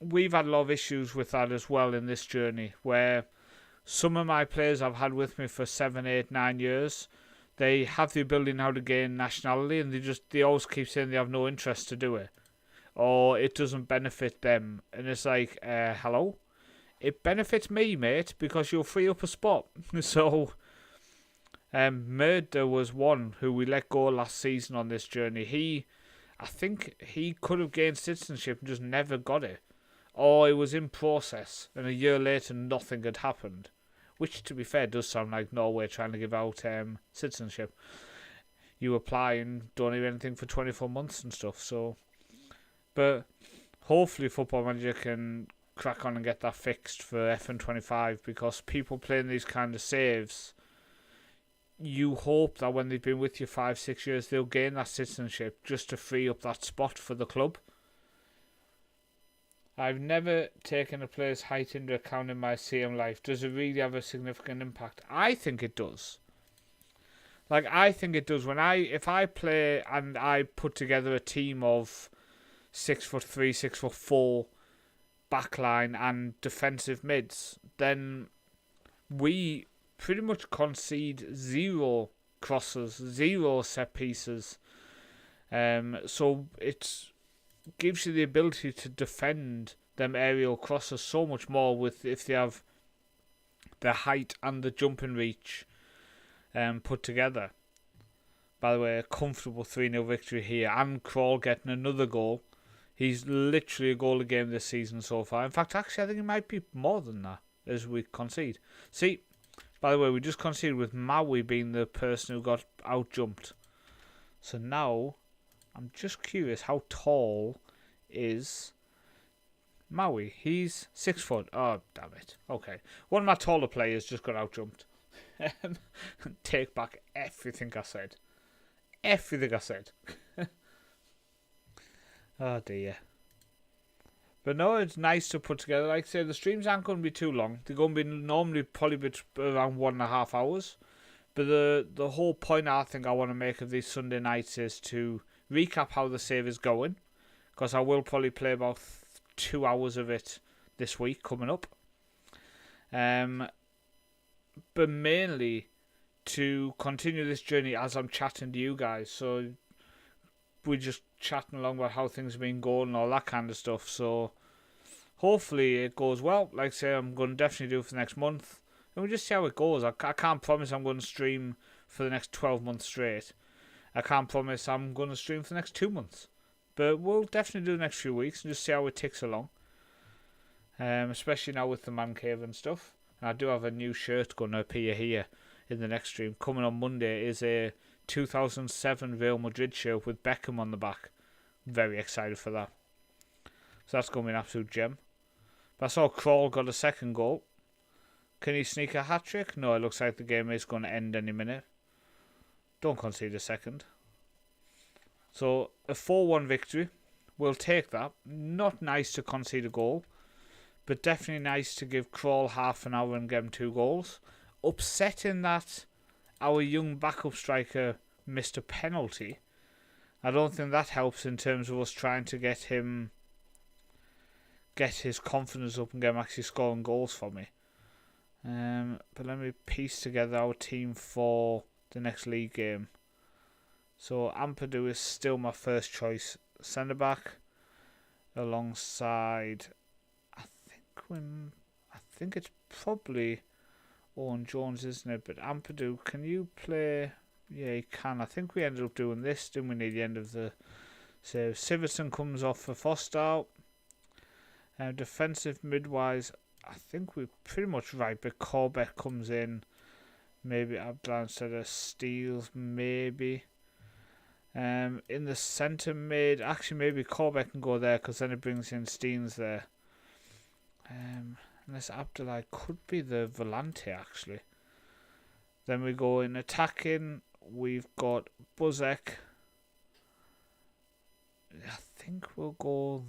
we've had a lot of issues with that as well in this journey, where some of my players I've had with me for 7, 8, 9 years, they have the ability now to gain nationality, and they always keep saying they have no interest to do it, or it doesn't benefit them. And it's like, hello? It benefits me, mate, because you'll free up a spot. So, Murder was one who we let go last season on this journey. I think he could have gained citizenship and just never got it. Or it was in process, and a year later nothing had happened. Which, to be fair, does sound like Norway trying to give out citizenship. You apply and don't do anything for 24 months and stuff. So, but hopefully Football Manager can crack on and get that fixed for FM25, because people playing these kind of saves, you hope that when they've been with you 5-6 years, they'll gain that citizenship just to free up that spot for the club. I've never taken a player's height into account in my CM life. Does it really have a significant impact? I think it does. Like, I think it does. If I play and I put together a team of 6'3", 6'4" backline and defensive mids, then we pretty much concede 0 crosses, 0 set pieces. So it gives you the ability to defend them aerial crosses so much more if they have the height and the jumping reach put together. By the way, a comfortable 3-0 victory here, and Crawl getting another goal. He's literally a goal a game this season so far. In fact, actually, I think it might be more than that as we concede. See, by the way, we just conceded with Maui being the person who got out-jumped. So now, I'm just curious, how tall is Maui? He's 6 foot. Oh, damn it. Okay. One of my taller players just got out-jumped. Take back everything I said. Everything I said. Oh dear. But no, it's nice to put together. Like I say, the streams aren't going to be too long. They're going to be normally probably around 1.5 hours. But the whole point I think I want to make of these Sunday nights is to recap how the save is going. Because I will probably play about 2 hours of it this week coming up. But mainly to continue this journey as I'm chatting to you guys. So we're just chatting along about how things have been going and all that kind of stuff. So hopefully it goes well. Like I say, I'm going to definitely do it for the next month. And we'll just see how it goes. I can't promise I'm going to stream for the next 12 months straight. I can't promise I'm going to stream for the next 2 months. But we'll definitely do the next few weeks and just see how it ticks along. Especially now with the man cave and stuff. And I do have a new shirt going to appear here in the next stream. Coming on Monday is a 2007 Real Madrid shirt with Beckham on the back. Very excited for that. So that's going to be an absolute gem. But I saw Crawl got a second goal. Can he sneak a hat-trick? No, it looks like the game is going to end any minute. Don't concede a second. So a 4-1 victory. We'll take that. Not nice to concede a goal. But definitely nice to give Crawl half an hour and get him 2 goals. Upsetting that our young backup striker missed a penalty. I don't think that helps in terms of us trying to get his confidence up and get him actually scoring goals for me. But let me piece together our team for the next league game. So Ampadu is still my first choice centre back, alongside I think it's probably Owen Jones, isn't it? But Ampadu, can you play? Yeah, he can. I think we ended up doing this, didn't we, near the end of the save? Siverton comes off for Foster. Defensive midwise, I think we're pretty much right, but Corbett comes in. Maybe Abdullah instead of Steele, maybe. In the centre mid, actually maybe Corbett can go there because then it brings in Steens there. Unless Abdullah could be the volante actually. Then we go in attacking. We've got Buzek. I think we'll go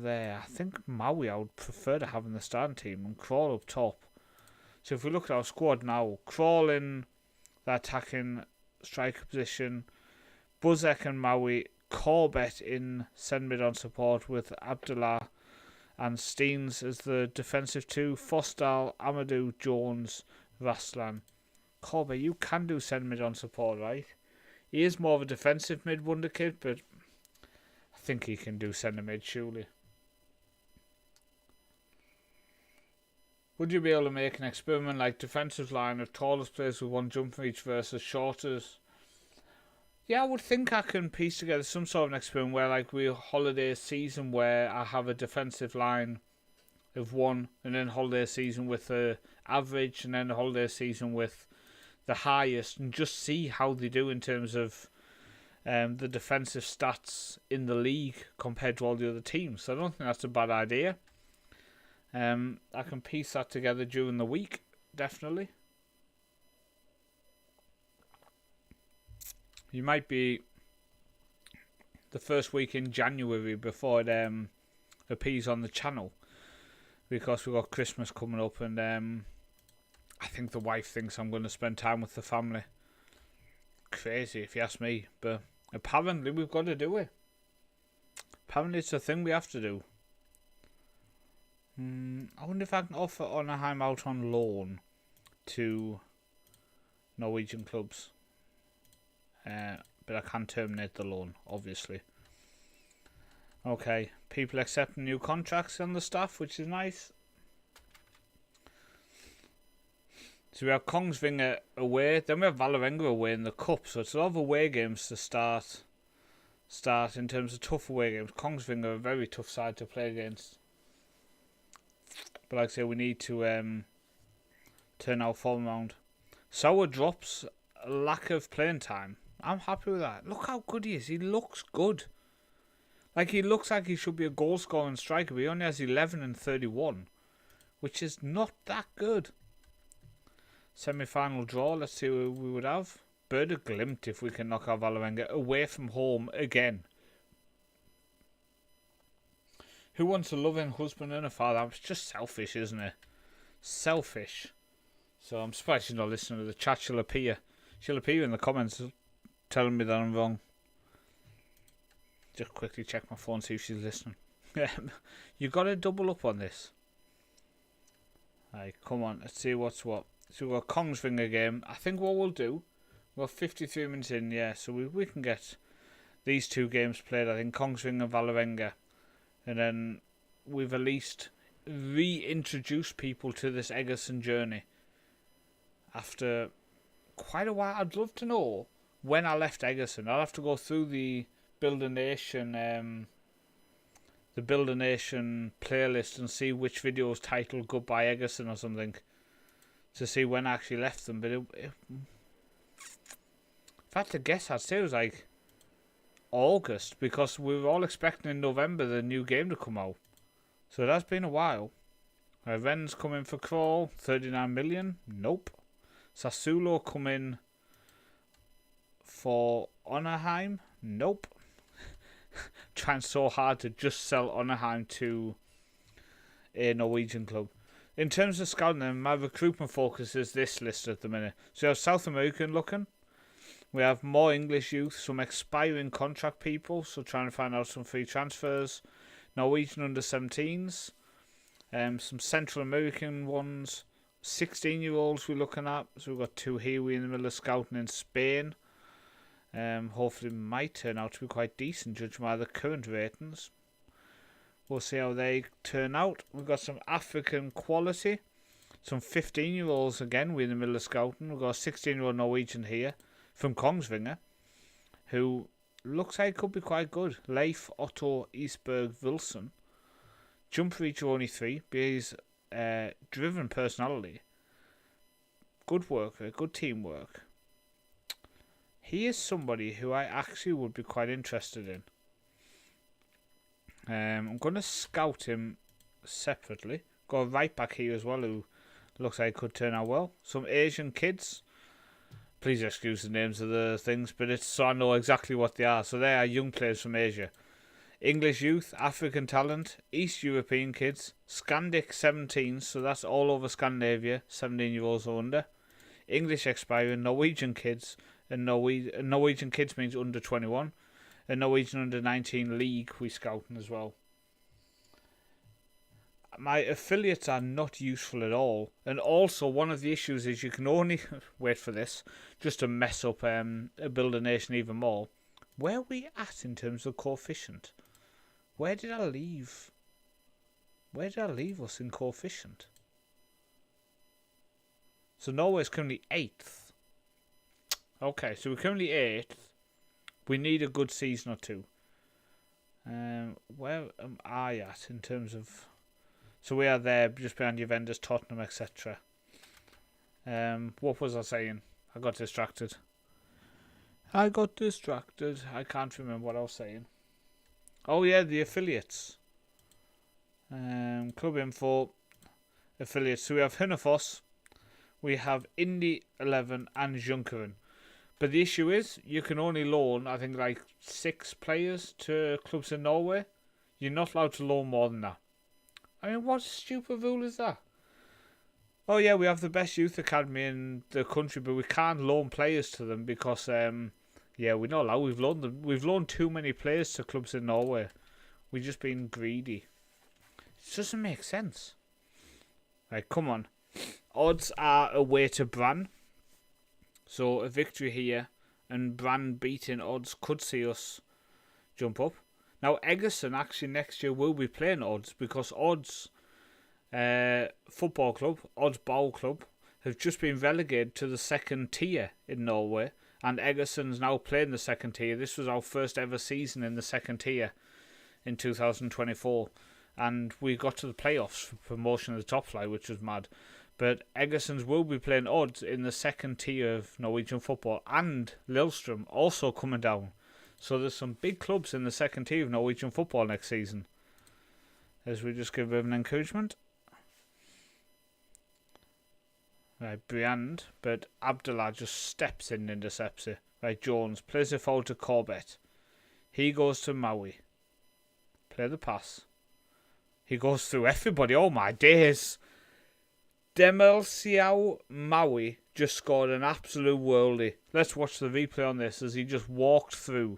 there. I think Maui I would prefer to have in the starting team and Crawl up top. So if we look at our squad now, Crawl in the attacking striker position, Buzek and Maui, Corbett in centre mid on support with Abdullah and Steens as the defensive two, Fostal, Amadou, Jones, Raslan. Corbett, you can do centre mid on support, right? He is more of a defensive mid wonder kid, but I think he can do centre mid, surely. Would you be able to make an experiment like defensive line of tallest players with 1 jump from each versus shortest? Yeah, I would think I can piece together some sort of an experiment where like we holiday season where I have a defensive line of 1 and then holiday season with the average and then the holiday season with the highest and just see how they do in terms of the defensive stats in the league compared to all the other teams. So I don't think that's a bad idea. I can piece that together during the week, definitely. You might be the first week in January before it appease on the channel, because we've got Christmas coming up, and I think the wife thinks I'm going to spend time with the family. Crazy if you ask me, but apparently we've got to do it. Apparently it's a thing we have to do. I wonder if I can offer Onarheim out on loan to Norwegian clubs. But I can terminate the loan, obviously. Okay, people accepting new contracts on the staff, which is nice. So we have Kongsvinger away, then we have Valerenga away in the cup, so it's a lot of away games to start in terms of tough away games. Kongsvinger are a very tough side to play against. But like I say, we need to turn our form around. Sauer drops a lack of playing time. I'm happy with that. Look how good he is. He looks good. Like, he looks like he should be a goal-scoring striker, but he only has 11 and 31, which is not that good. Semi-final draw. Let's see who we would have. Bird of Glimt if we can knock out Valerenga away from home again. Who wants a loving husband and a father? It's just selfish, isn't it? Selfish. So I'm surprised she's not listening to the chat. She'll appear in the comments telling me that I'm wrong. Just quickly check my phone, see if she's listening. You got to double up on this. Right, come on. Let's see what's what. So we've got Kongsvinger game. I think what we'll do, we're 53 minutes in, yeah, so we can get these two games played. I think Kongsvinger and Valerenga. And then we've at least reintroduced people to this Egersund journey. After quite a while, I'd love to know when I left Egersund. I'll have to go through the Build a Nation playlist and see which video is titled Goodbye Egersund or something, to see when I actually left them. But if I had to guess, I'd say it was like August, because we were all expecting in November the new game to come out. So it has been a while. Ren's come in for Crawl, 39 million. Nope. Sassuolo come in for Onarheim. Nope. Trying so hard to just sell Onarheim to a Norwegian club. In terms of scouting, my recruitment focus is this list at the minute. So you have South American looking. We have more English youth, some expiring contract people, so trying to find out some free transfers. Norwegian under-17s. Some Central American ones. 16-year-olds we're looking at. So we've got two here. We're in the middle of scouting in Spain. Hopefully might turn out to be quite decent, judging by the current ratings. We'll see how they turn out. We've got some African quality. Some 15-year-olds again. We're in the middle of scouting. We've got a 16-year-old Norwegian here from Kongsvinger, who looks like could be quite good. Leif Otto Isberg Wilson. Jump reach only 3, but he's driven personality. Good worker, good teamwork. He is somebody who I actually would be quite interested in. I'm going to scout him separately. Got a right back here as well who looks like could turn out well. Some Asian kids. Please excuse the names of the things, but it's so I know exactly what they are. So they are young players from Asia. English youth, African talent, East European kids, Scandic 17s, so that's all over Scandinavia, 17-year-olds or under. English expiring, Norwegian kids, and Norwegian kids means under 21. And Norwegian under 19 league we scouting as well. My affiliates are not useful at all. And also one of the issues is you can only, wait for this, just to mess up Build a Nation even more. Where are we at in terms of coefficient? Where did I leave? Where did I leave us in coefficient? So Norway's currently 8th. Okay, so we're currently 8th. We need a good season or two. Where am I at in terms of... So we are there, just behind Juventus, Tottenham, etc. What was I saying? I got distracted. I can't remember what I was saying. Oh yeah, the affiliates. Club info. Affiliates. So we have Hunnefoss. We have Indy 11 and Junkeren. But the issue is, you can only loan, I think, like 6 players to clubs in Norway. You're not allowed to loan more than that. I mean, what stupid rule is that? Oh yeah, we have the best youth academy in the country, but we can't loan players to them because we're not allowed. We've loaned too many players to clubs in Norway. We've just been greedy. It doesn't make sense. Right, come on. Odds are away to Brann. So a victory here and Brann beating Odds could see us jump up. Now Egersund actually next year will be playing Odds because Odds football club, Odds Bowl Club, have just been relegated to the second tier in Norway, and Egersund's now playing the second tier. This was our first ever season in the second tier in 2024, and we got to the playoffs for promotion of the top flight, which was mad. But Egersund will be playing Odds in the second tier of Norwegian football, and Lillestrøm also coming down. So there's some big clubs in the second tier of Norwegian football next season. As we just give a bit of an encouragement. Right, Briand, but Abdullah just steps in and intercepts it. Right, Jones plays it forward to Corbett. He goes to Maui. Play the pass. He goes through everybody. Oh my days. Demelciao Maui just scored an absolute worldie. Let's watch the replay on this as he just walked through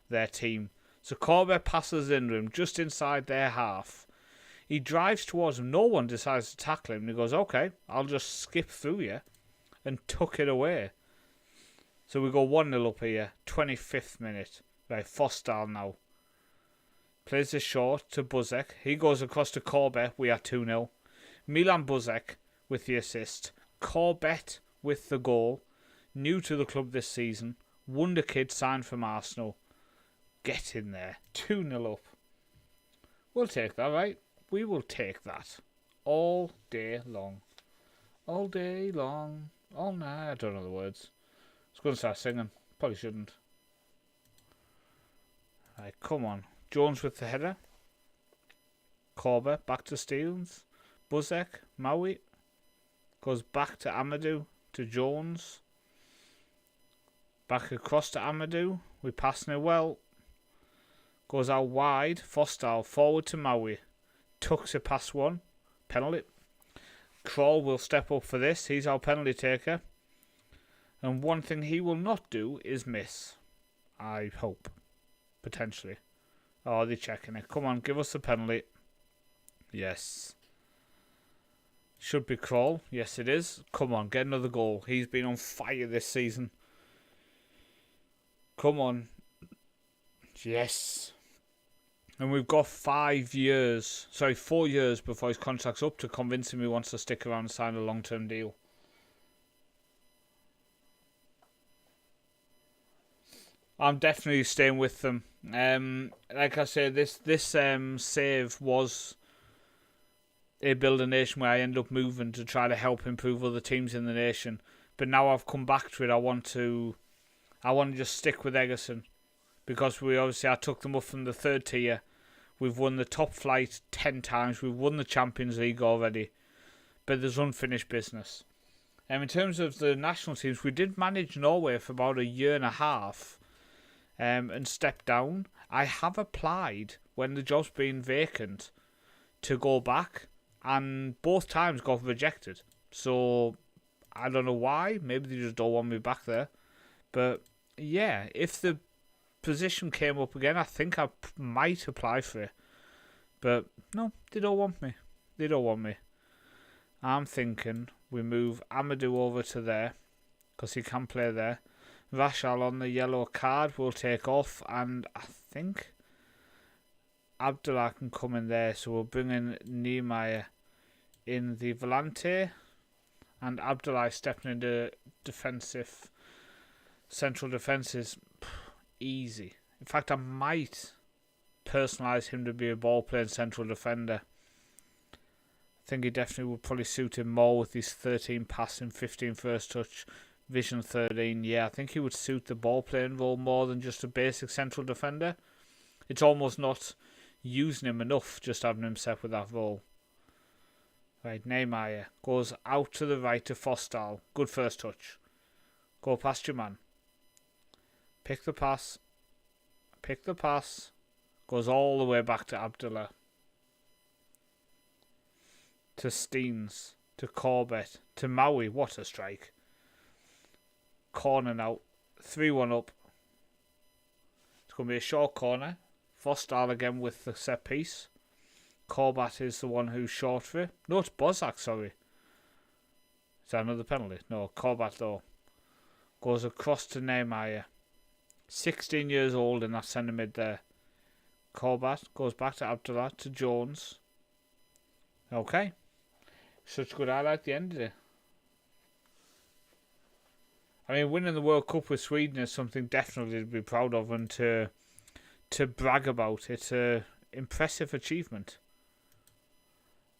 their team. So Corbett passes into him just inside their half. He drives towards him. No one decides to tackle him. And he goes, okay, I'll just skip through you and tuck it away. So we go 1-0 up here. 25th minute. Right, Fosdal now. Plays this short to Buzek. He goes across to Corbett. We are 2-0. Milan Buzek with the assist. Corbett with the goal. New to the club this season. Wonder kid signed from Arsenal. Get in there. 2-0 up. We'll take that, right? We will take that. All day long. All day long. All night. I don't know the words. I was going to start singing. Probably shouldn't. Right, come on. Jones with the header. Corbett back to Steels. Buzek. Maui. Goes back to Amadou. To Jones. Back across to Amadou. We pass now well. Goes out wide. Fosdal forward to Maui. Tucks it past one. Penalty. Kroll will step up for this. He's our penalty taker. And one thing he will not do is miss. I hope. Potentially. Oh, they're checking it. Come on, give us the penalty. Yes. Should be Kroll. Yes, it is. Come on, get another goal. He's been on fire this season. Come on. Yes. And we've got 4 years before his contract's up to convince him he wants to stick around and sign a long-term deal. I'm definitely staying with them. Like I said, this save was a Build a Nation where I end up moving to try to help improve other teams in the nation. But now I've come back to it, I want to just stick with Egersund. Because I took them up from the third tier. We've won the top flight 10 times. We've won the Champions League already. But there's unfinished business. In terms of the national teams, we did manage Norway for about a year and a half and stepped down. I have applied when the job's been vacant to go back, and both times got rejected. So I don't know why. Maybe they just don't want me back there. But yeah, if the position came up again, I think I might apply for it. But no, they don't want me. They don't want me. I'm thinking we move Amadou over to there because he can play there. Vashal on the yellow card will take off, and I think Abdullah can come in there. So we'll bring in Niemeyer in the volante, and Abdullah stepping into central defences. Easy. In fact, I might personalise him to be a ball-playing central defender. I think he definitely would probably suit him more with his 13 passing, 15 first touch, vision 13. Yeah, I think he would suit the ball-playing role more than just a basic central defender. It's almost not using him enough just having him set with that role. Right, Niemeyer goes out to the right to Fosdal. Good first touch. Go past your man. Pick the pass. Goes all the way back to Abdullah. To Steens. To Corbett. To Maui. What a strike. Corner now. 3-1 up. It's going to be a short corner. Fostal again with the set piece. Corbett is the one who's short for it. No, it's Bozak, sorry. Is that another penalty? No, Corbett though. Goes across to Nehemiah. 16 years old in that centre mid there. Corbett goes back to Abdullah, to Jones. Okay. Such good highlight at the end of it. I mean, winning the World Cup with Sweden is something definitely to be proud of and to brag about. It's an impressive achievement.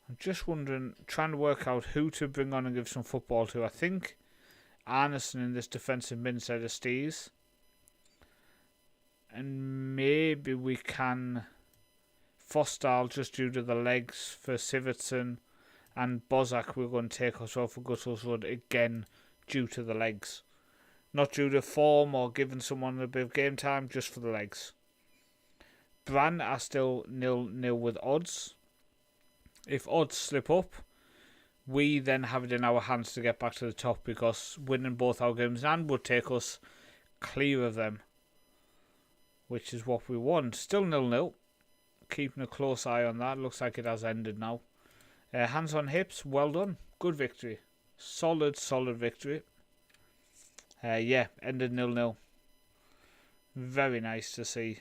I'm just wondering, trying to work out who to bring on and give some football to. I think Arneson in this defensive mid instead of Stees. And maybe we can Fostal just due to the legs for Sivertson, and Bozak we're going to take us off for Guttleswood again due to the legs. Not due to form or giving someone a bit of game time, just for the legs. Bran are still 0-0 with odds. If odds slip up, we then have it in our hands to get back to the top, because winning both our games and would take us clear of them, which is what we want. Still 0-0. Keeping a close eye on that. Looks like it has ended now. Hands on hips. Well done. Good victory. Solid victory. Yeah, ended 0-0. Very nice to see.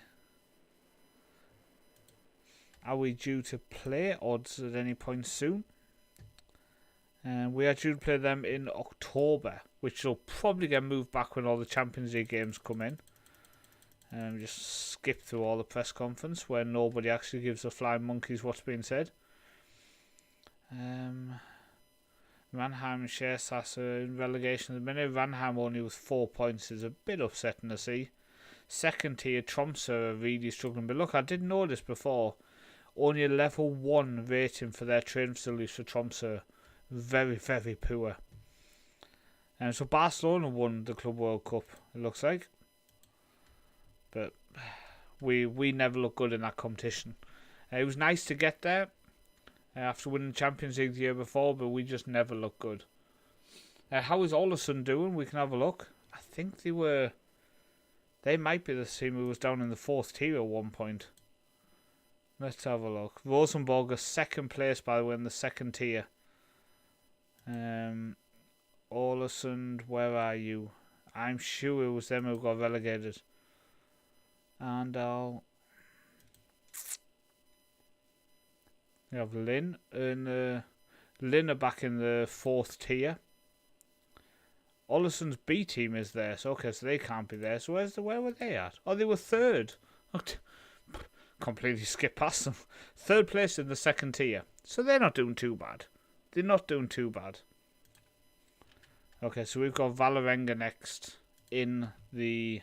Are we due to play odds at any point soon? We are due to play them in October, which will probably get moved back when all the Champions League games come in. Just skip through all the press conference where nobody actually gives a flying monkeys what's being said. Ranheim and Shersas are in relegation at the minute. Ranheim only with 4 points is a bit upsetting to see. Second tier, Tromsø are really struggling. But look, I didn't know this before. Only a level 1 rating for their training facilities for Tromsø. Very, very poor. So Barcelona won the Club World Cup, it looks like. But we never look good in that competition. It was nice to get there after winning the Champions League the year before, but we just never look good. How is Ålesund doing? We can have a look. I think they might be the team who was down in the 4th tier at one point. Let's have a look. Rosenborg are 2nd place, by the way, in the 2nd tier. Ålesund, where are you? I'm sure it was them who got relegated. And we have Lynn, and Lynn are back in the 4th tier. Ålesund's B team is there, so okay, so they can't be there. So where were they at? Oh, they were 3rd. Completely skipped past them. 3rd place in the 2nd tier, so they're not doing too bad. They're not doing too bad. Okay, so we've got Valerenga next in the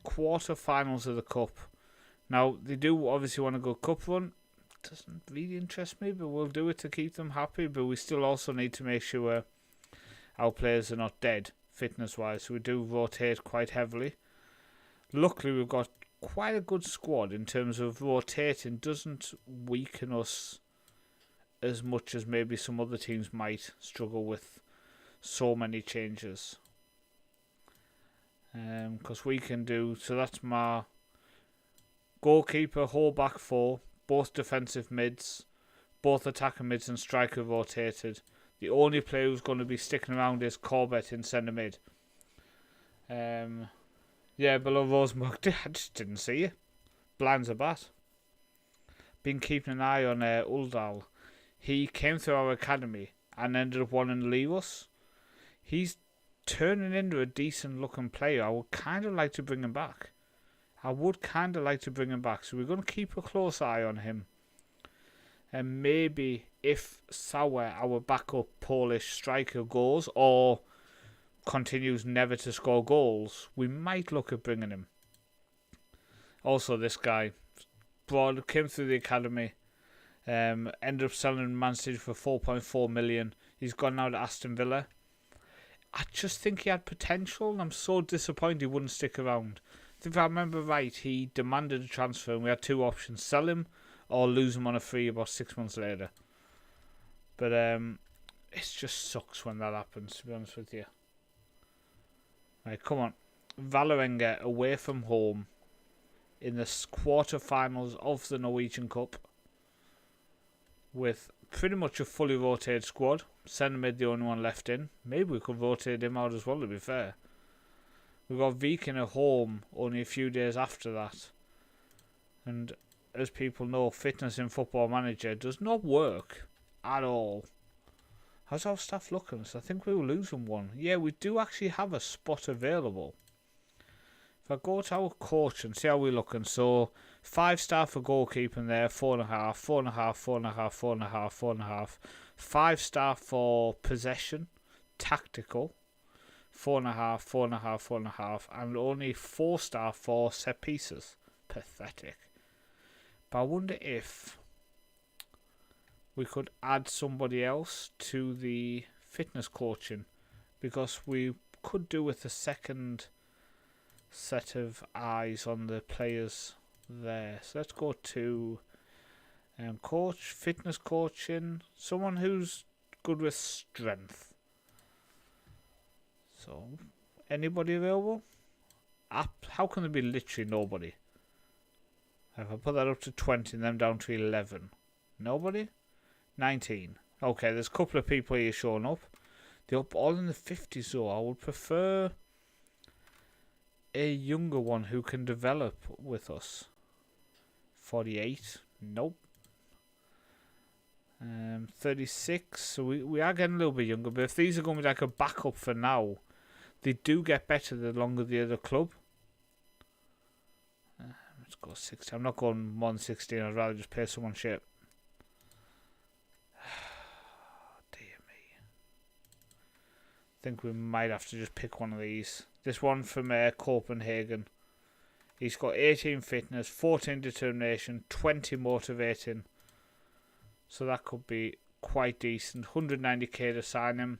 quarterfinals of the cup. Now they do obviously want to go cup run. Doesn't really interest me, but we'll do it to keep them happy. But we still also need to make sure our players are not dead fitness wise, so we do rotate quite heavily. Luckily we've got quite a good squad in terms of rotating. Doesn't weaken us as much as maybe some other teams might struggle with so many changes. Because we can do, so that's my goalkeeper, whole back 4, both defensive mids, both attacker mids and striker rotated. The only player who's going to be sticking around is Corbett in centre mid. Yeah, below Rosenborg, I just didn't see you. Blind's a bat. Been keeping an eye on Uldal. He came through our academy and ended up wanting to leave us. He's turning into a decent looking player. I would kind of like to bring him back. So we're going to keep a close eye on him. And maybe if Sauer, our backup Polish striker, goes or continues never to score goals, we might look at bringing him. Also, this guy came through the academy, ended up selling Man City for 4.4 million. He's gone now to Aston Villa. I just think he had potential, and I'm so disappointed he wouldn't stick around. if I remember right, he demanded a transfer and we had two options: sell him or lose him on a free about 6 months later. But it just sucks when that happens, to be honest with you. Right, come on. Valerenga away from home in the quarterfinals of the Norwegian Cup with pretty much a fully rotated squad. Centre mid the only one left in. Maybe we could rotate him out as well, to be fair. We got Viking at home only a few days after that. And as people know, fitness in Football Manager does not work at all. How's our staff looking? So I think we were losing one. Yeah, we do actually have a spot available. If I go to our coach and see how we're looking, so 5-star for goalkeeping there, 4.5, 4.5, 4.5, 4.5, 4.5. 5-star for possession, tactical, 4.5, 4.5, 4.5, and only 4-star for set pieces. Pathetic. But I wonder if we could add somebody else to the fitness coaching, because we could do with a second set of eyes on the players there. So let's go to coach, fitness coaching, someone who's good with strength. So anybody available? How can there be literally nobody? If I put that up to 20 and them down to 11, nobody? 19. Okay, there's a couple of people here showing up. They're up all in the 50s, so I would prefer a younger one who can develop with us. 48. Nope. 36. So we are getting a little bit younger, but if these are going to be like a backup for now, they do get better the longer they're at the club. Let's go 16. I'm not going more than 16. I'd rather just pay someone shit. Dear me. I think we might have to just pick one of these. This one from Copenhagen. He's got 18 fitness, 14 determination, 20 motivating. So that could be quite decent. 190k to sign him.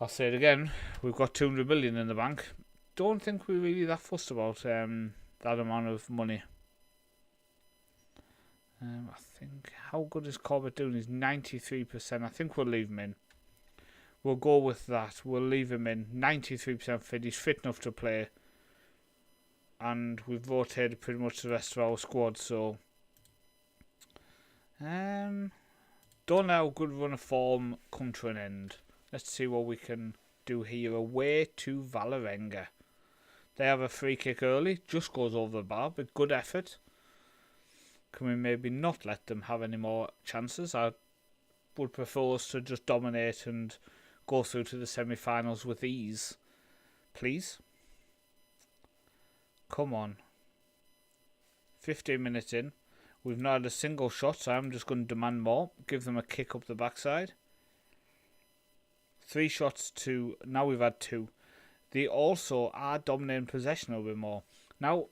I'll say it again. We've got 200 million in the bank. Don't think we're really that fussed about that amount of money. I think, how good is Corbett doing? He's 93%. I think we'll leave him in. We'll go with that. We'll leave him in. 93% fit. He's fit enough to play. And we've rotated pretty much the rest of our squad. So, don't let our good run of form come to an end. Let's see what we can do here. Away to Valerenga. They have a free kick early. Just goes over the bar. But good effort. Can we maybe not let them have any more chances? I would prefer us to just dominate and go through to the semi-finals with ease. Please. Come on. 15 minutes in. We've not had a single shot, so I'm just going to demand more. Give them a kick up the backside. 3 shots to... Now we've had 2. They also are dominating possession a bit more. Now,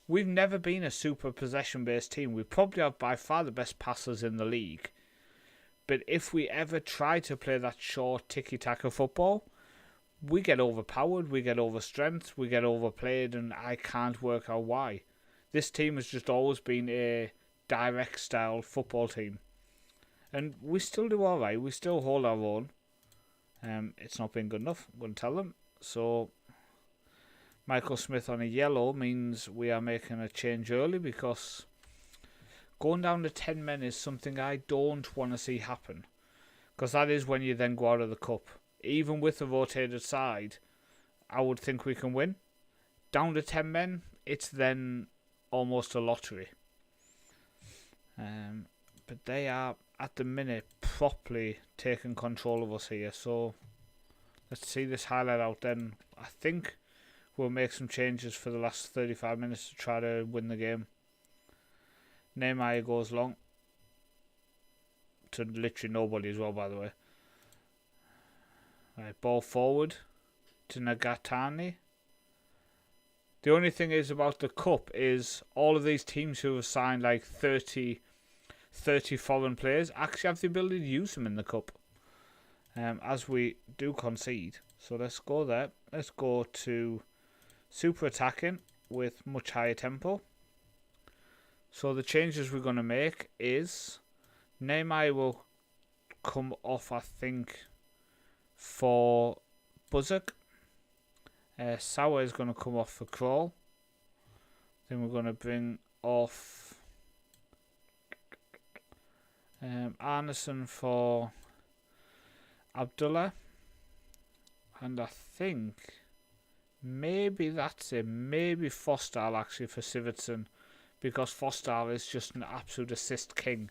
we've never been a super possession-based team. We probably have by far the best passers in the league. But if we ever try to play that short tiki-taka football, we get overpowered, we get overstrength, we get overplayed, and I can't work out why. This team has just always been a direct style football team. And we still do alright, we still hold our own. It's not been good enough, I'm going to tell them. So, Michael Smith on a yellow means we are making a change early, because going down to 10 men is something I don't want to see happen. Because that is when you then go out of the cup. Even with the rotated side, I would think we can win. Down to 10 men, it's then almost a lottery. But they are, at the minute, properly taking control of us here. So, let's see this highlight out then. I think we'll make some changes for the last 35 minutes to try to win the game. Neymar goes long. To literally nobody as well, by the way. Right, ball forward to Nagatani. The only thing is about the cup is all of these teams who have signed like 30 foreign players actually have the ability to use them in the cup. As we do concede. So let's go there. Let's go to super attacking with much higher tempo. So the changes we're going to make is Nehemiah will come off, I think, for Buzzard. Sauer is going to come off for Crawl. Then we're going to bring off Arneson for Abdullah. And I think maybe that's it. Maybe Fostal actually for Sivertson, because Fostal is just an absolute assist king.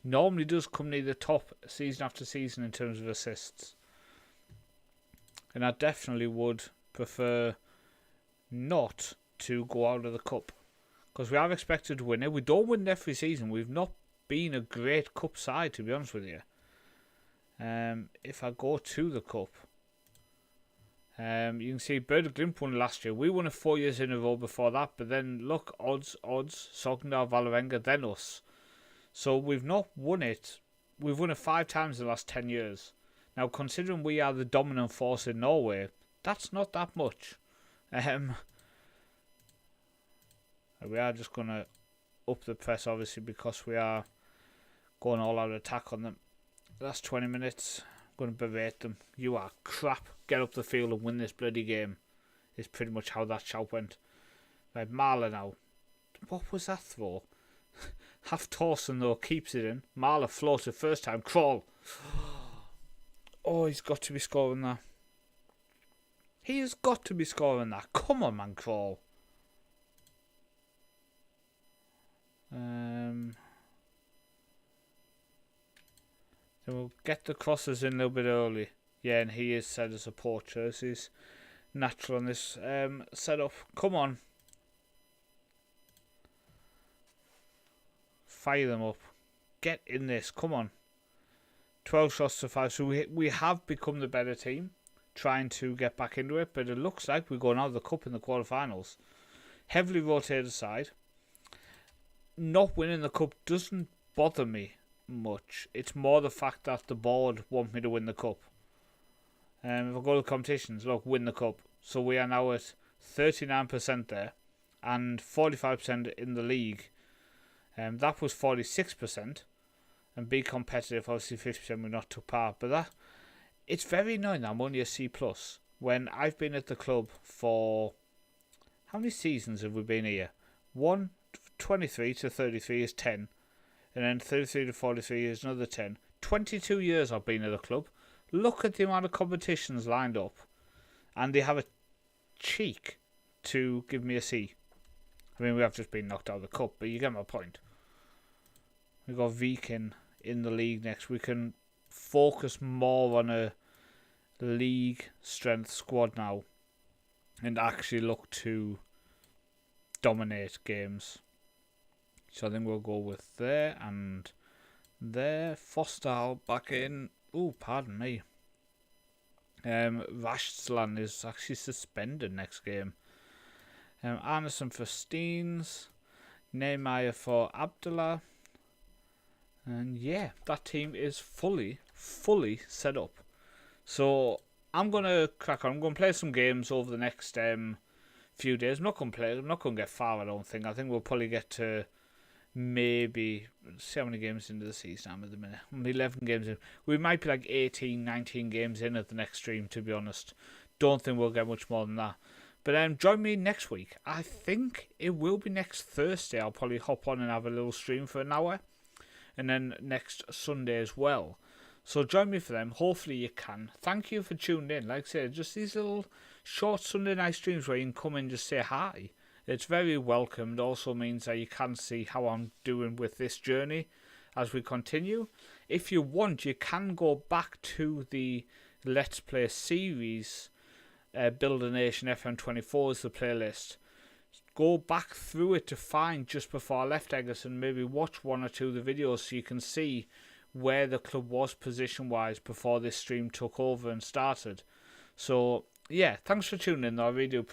Normally does come near the top season after season in terms of assists. And I definitely would prefer not to go out of the cup, because we are expected to win it. We don't win every season. We've not been a great cup side, to be honest with you. If I go to the cup, you can see Bird Glimp won last year. We won it 4 years in a row before that, but then look, odds, Sogndal, Valerenga, then us. So we've not won it. We've won it 5 times in the last 10 years. Now, considering we are the dominant force in Norway, that's not that much. We are just going to up the press, obviously, because we are going all out attack on them. Last 20 minutes, I'm going to berate them. You are crap. Get up the field and win this bloody game. Is pretty much how that shout went. Right, Marler now. What was that throw? Half Torsen though keeps it in. Marler floated first time. Crawl. Oh, he's got to be scoring that. He has got to be scoring that. Come on, man, Crawl. Then we'll get the crosses in a little bit early. Yeah, and he is set as a poor choice. He's natural on this setup. Come on. Fire them up. Get in this. Come on. 12 shots to 5. So we have become the better team, trying to get back into it. But it looks like we're going out of the cup in the quarterfinals. Heavily rotated side. Not winning the cup doesn't bother me much. It's more the fact that the board want me to win the cup. If I go to the competitions, look, win the cup. So we are now at 39% there and 45% in the league. That was 46%. And be competitive, obviously 50% we not took part. But that, it's very annoying that I'm only a C+. When I've been at the club for, how many seasons have we been here? 23 to 33 is 10. And then 33 to 43 is another 10. 22 years I've been at the club. Look at the amount of competitions lined up. And they have a cheek to give me a C. I mean, we have just been knocked out of the cup, but you get my point. We've got Viking in the league next. We can focus more on a league strength squad now and actually look to dominate games. So I think we'll go with there and there. Fostal back in. Oh, pardon me. Rashsland is actually suspended next game. Arneson for Steens. Nehemiah for Abdullah. And yeah, that team is fully set up. So I'm going to crack on. I'm going to play some games over the next few days. I'm not going to get far, I don't think. I think we'll probably get to maybe, see how many games into the season I'm at the minute. I'm 11 games in. We might be like 18, 19 games in at the next stream, to be honest. Don't think we'll get much more than that. But join me next week. I think it will be next Thursday. I'll probably hop on and have a little stream for an hour. And then next Sunday as well. So join me for them. Hopefully you can. Thank you for tuning in. Like I said, just these little short Sunday night streams where you can come and just say hi. It's very welcome. It also means that you can see how I'm doing with this journey as we continue. If you want, you can go back to the Let's Play series. Build a Nation FM24 is the playlist. Go back through it to find just before I left Egersund. Maybe watch one or two of the videos so you can see where the club was position-wise before this stream took over and started. So, yeah, thanks for tuning in. I really do appreciate it.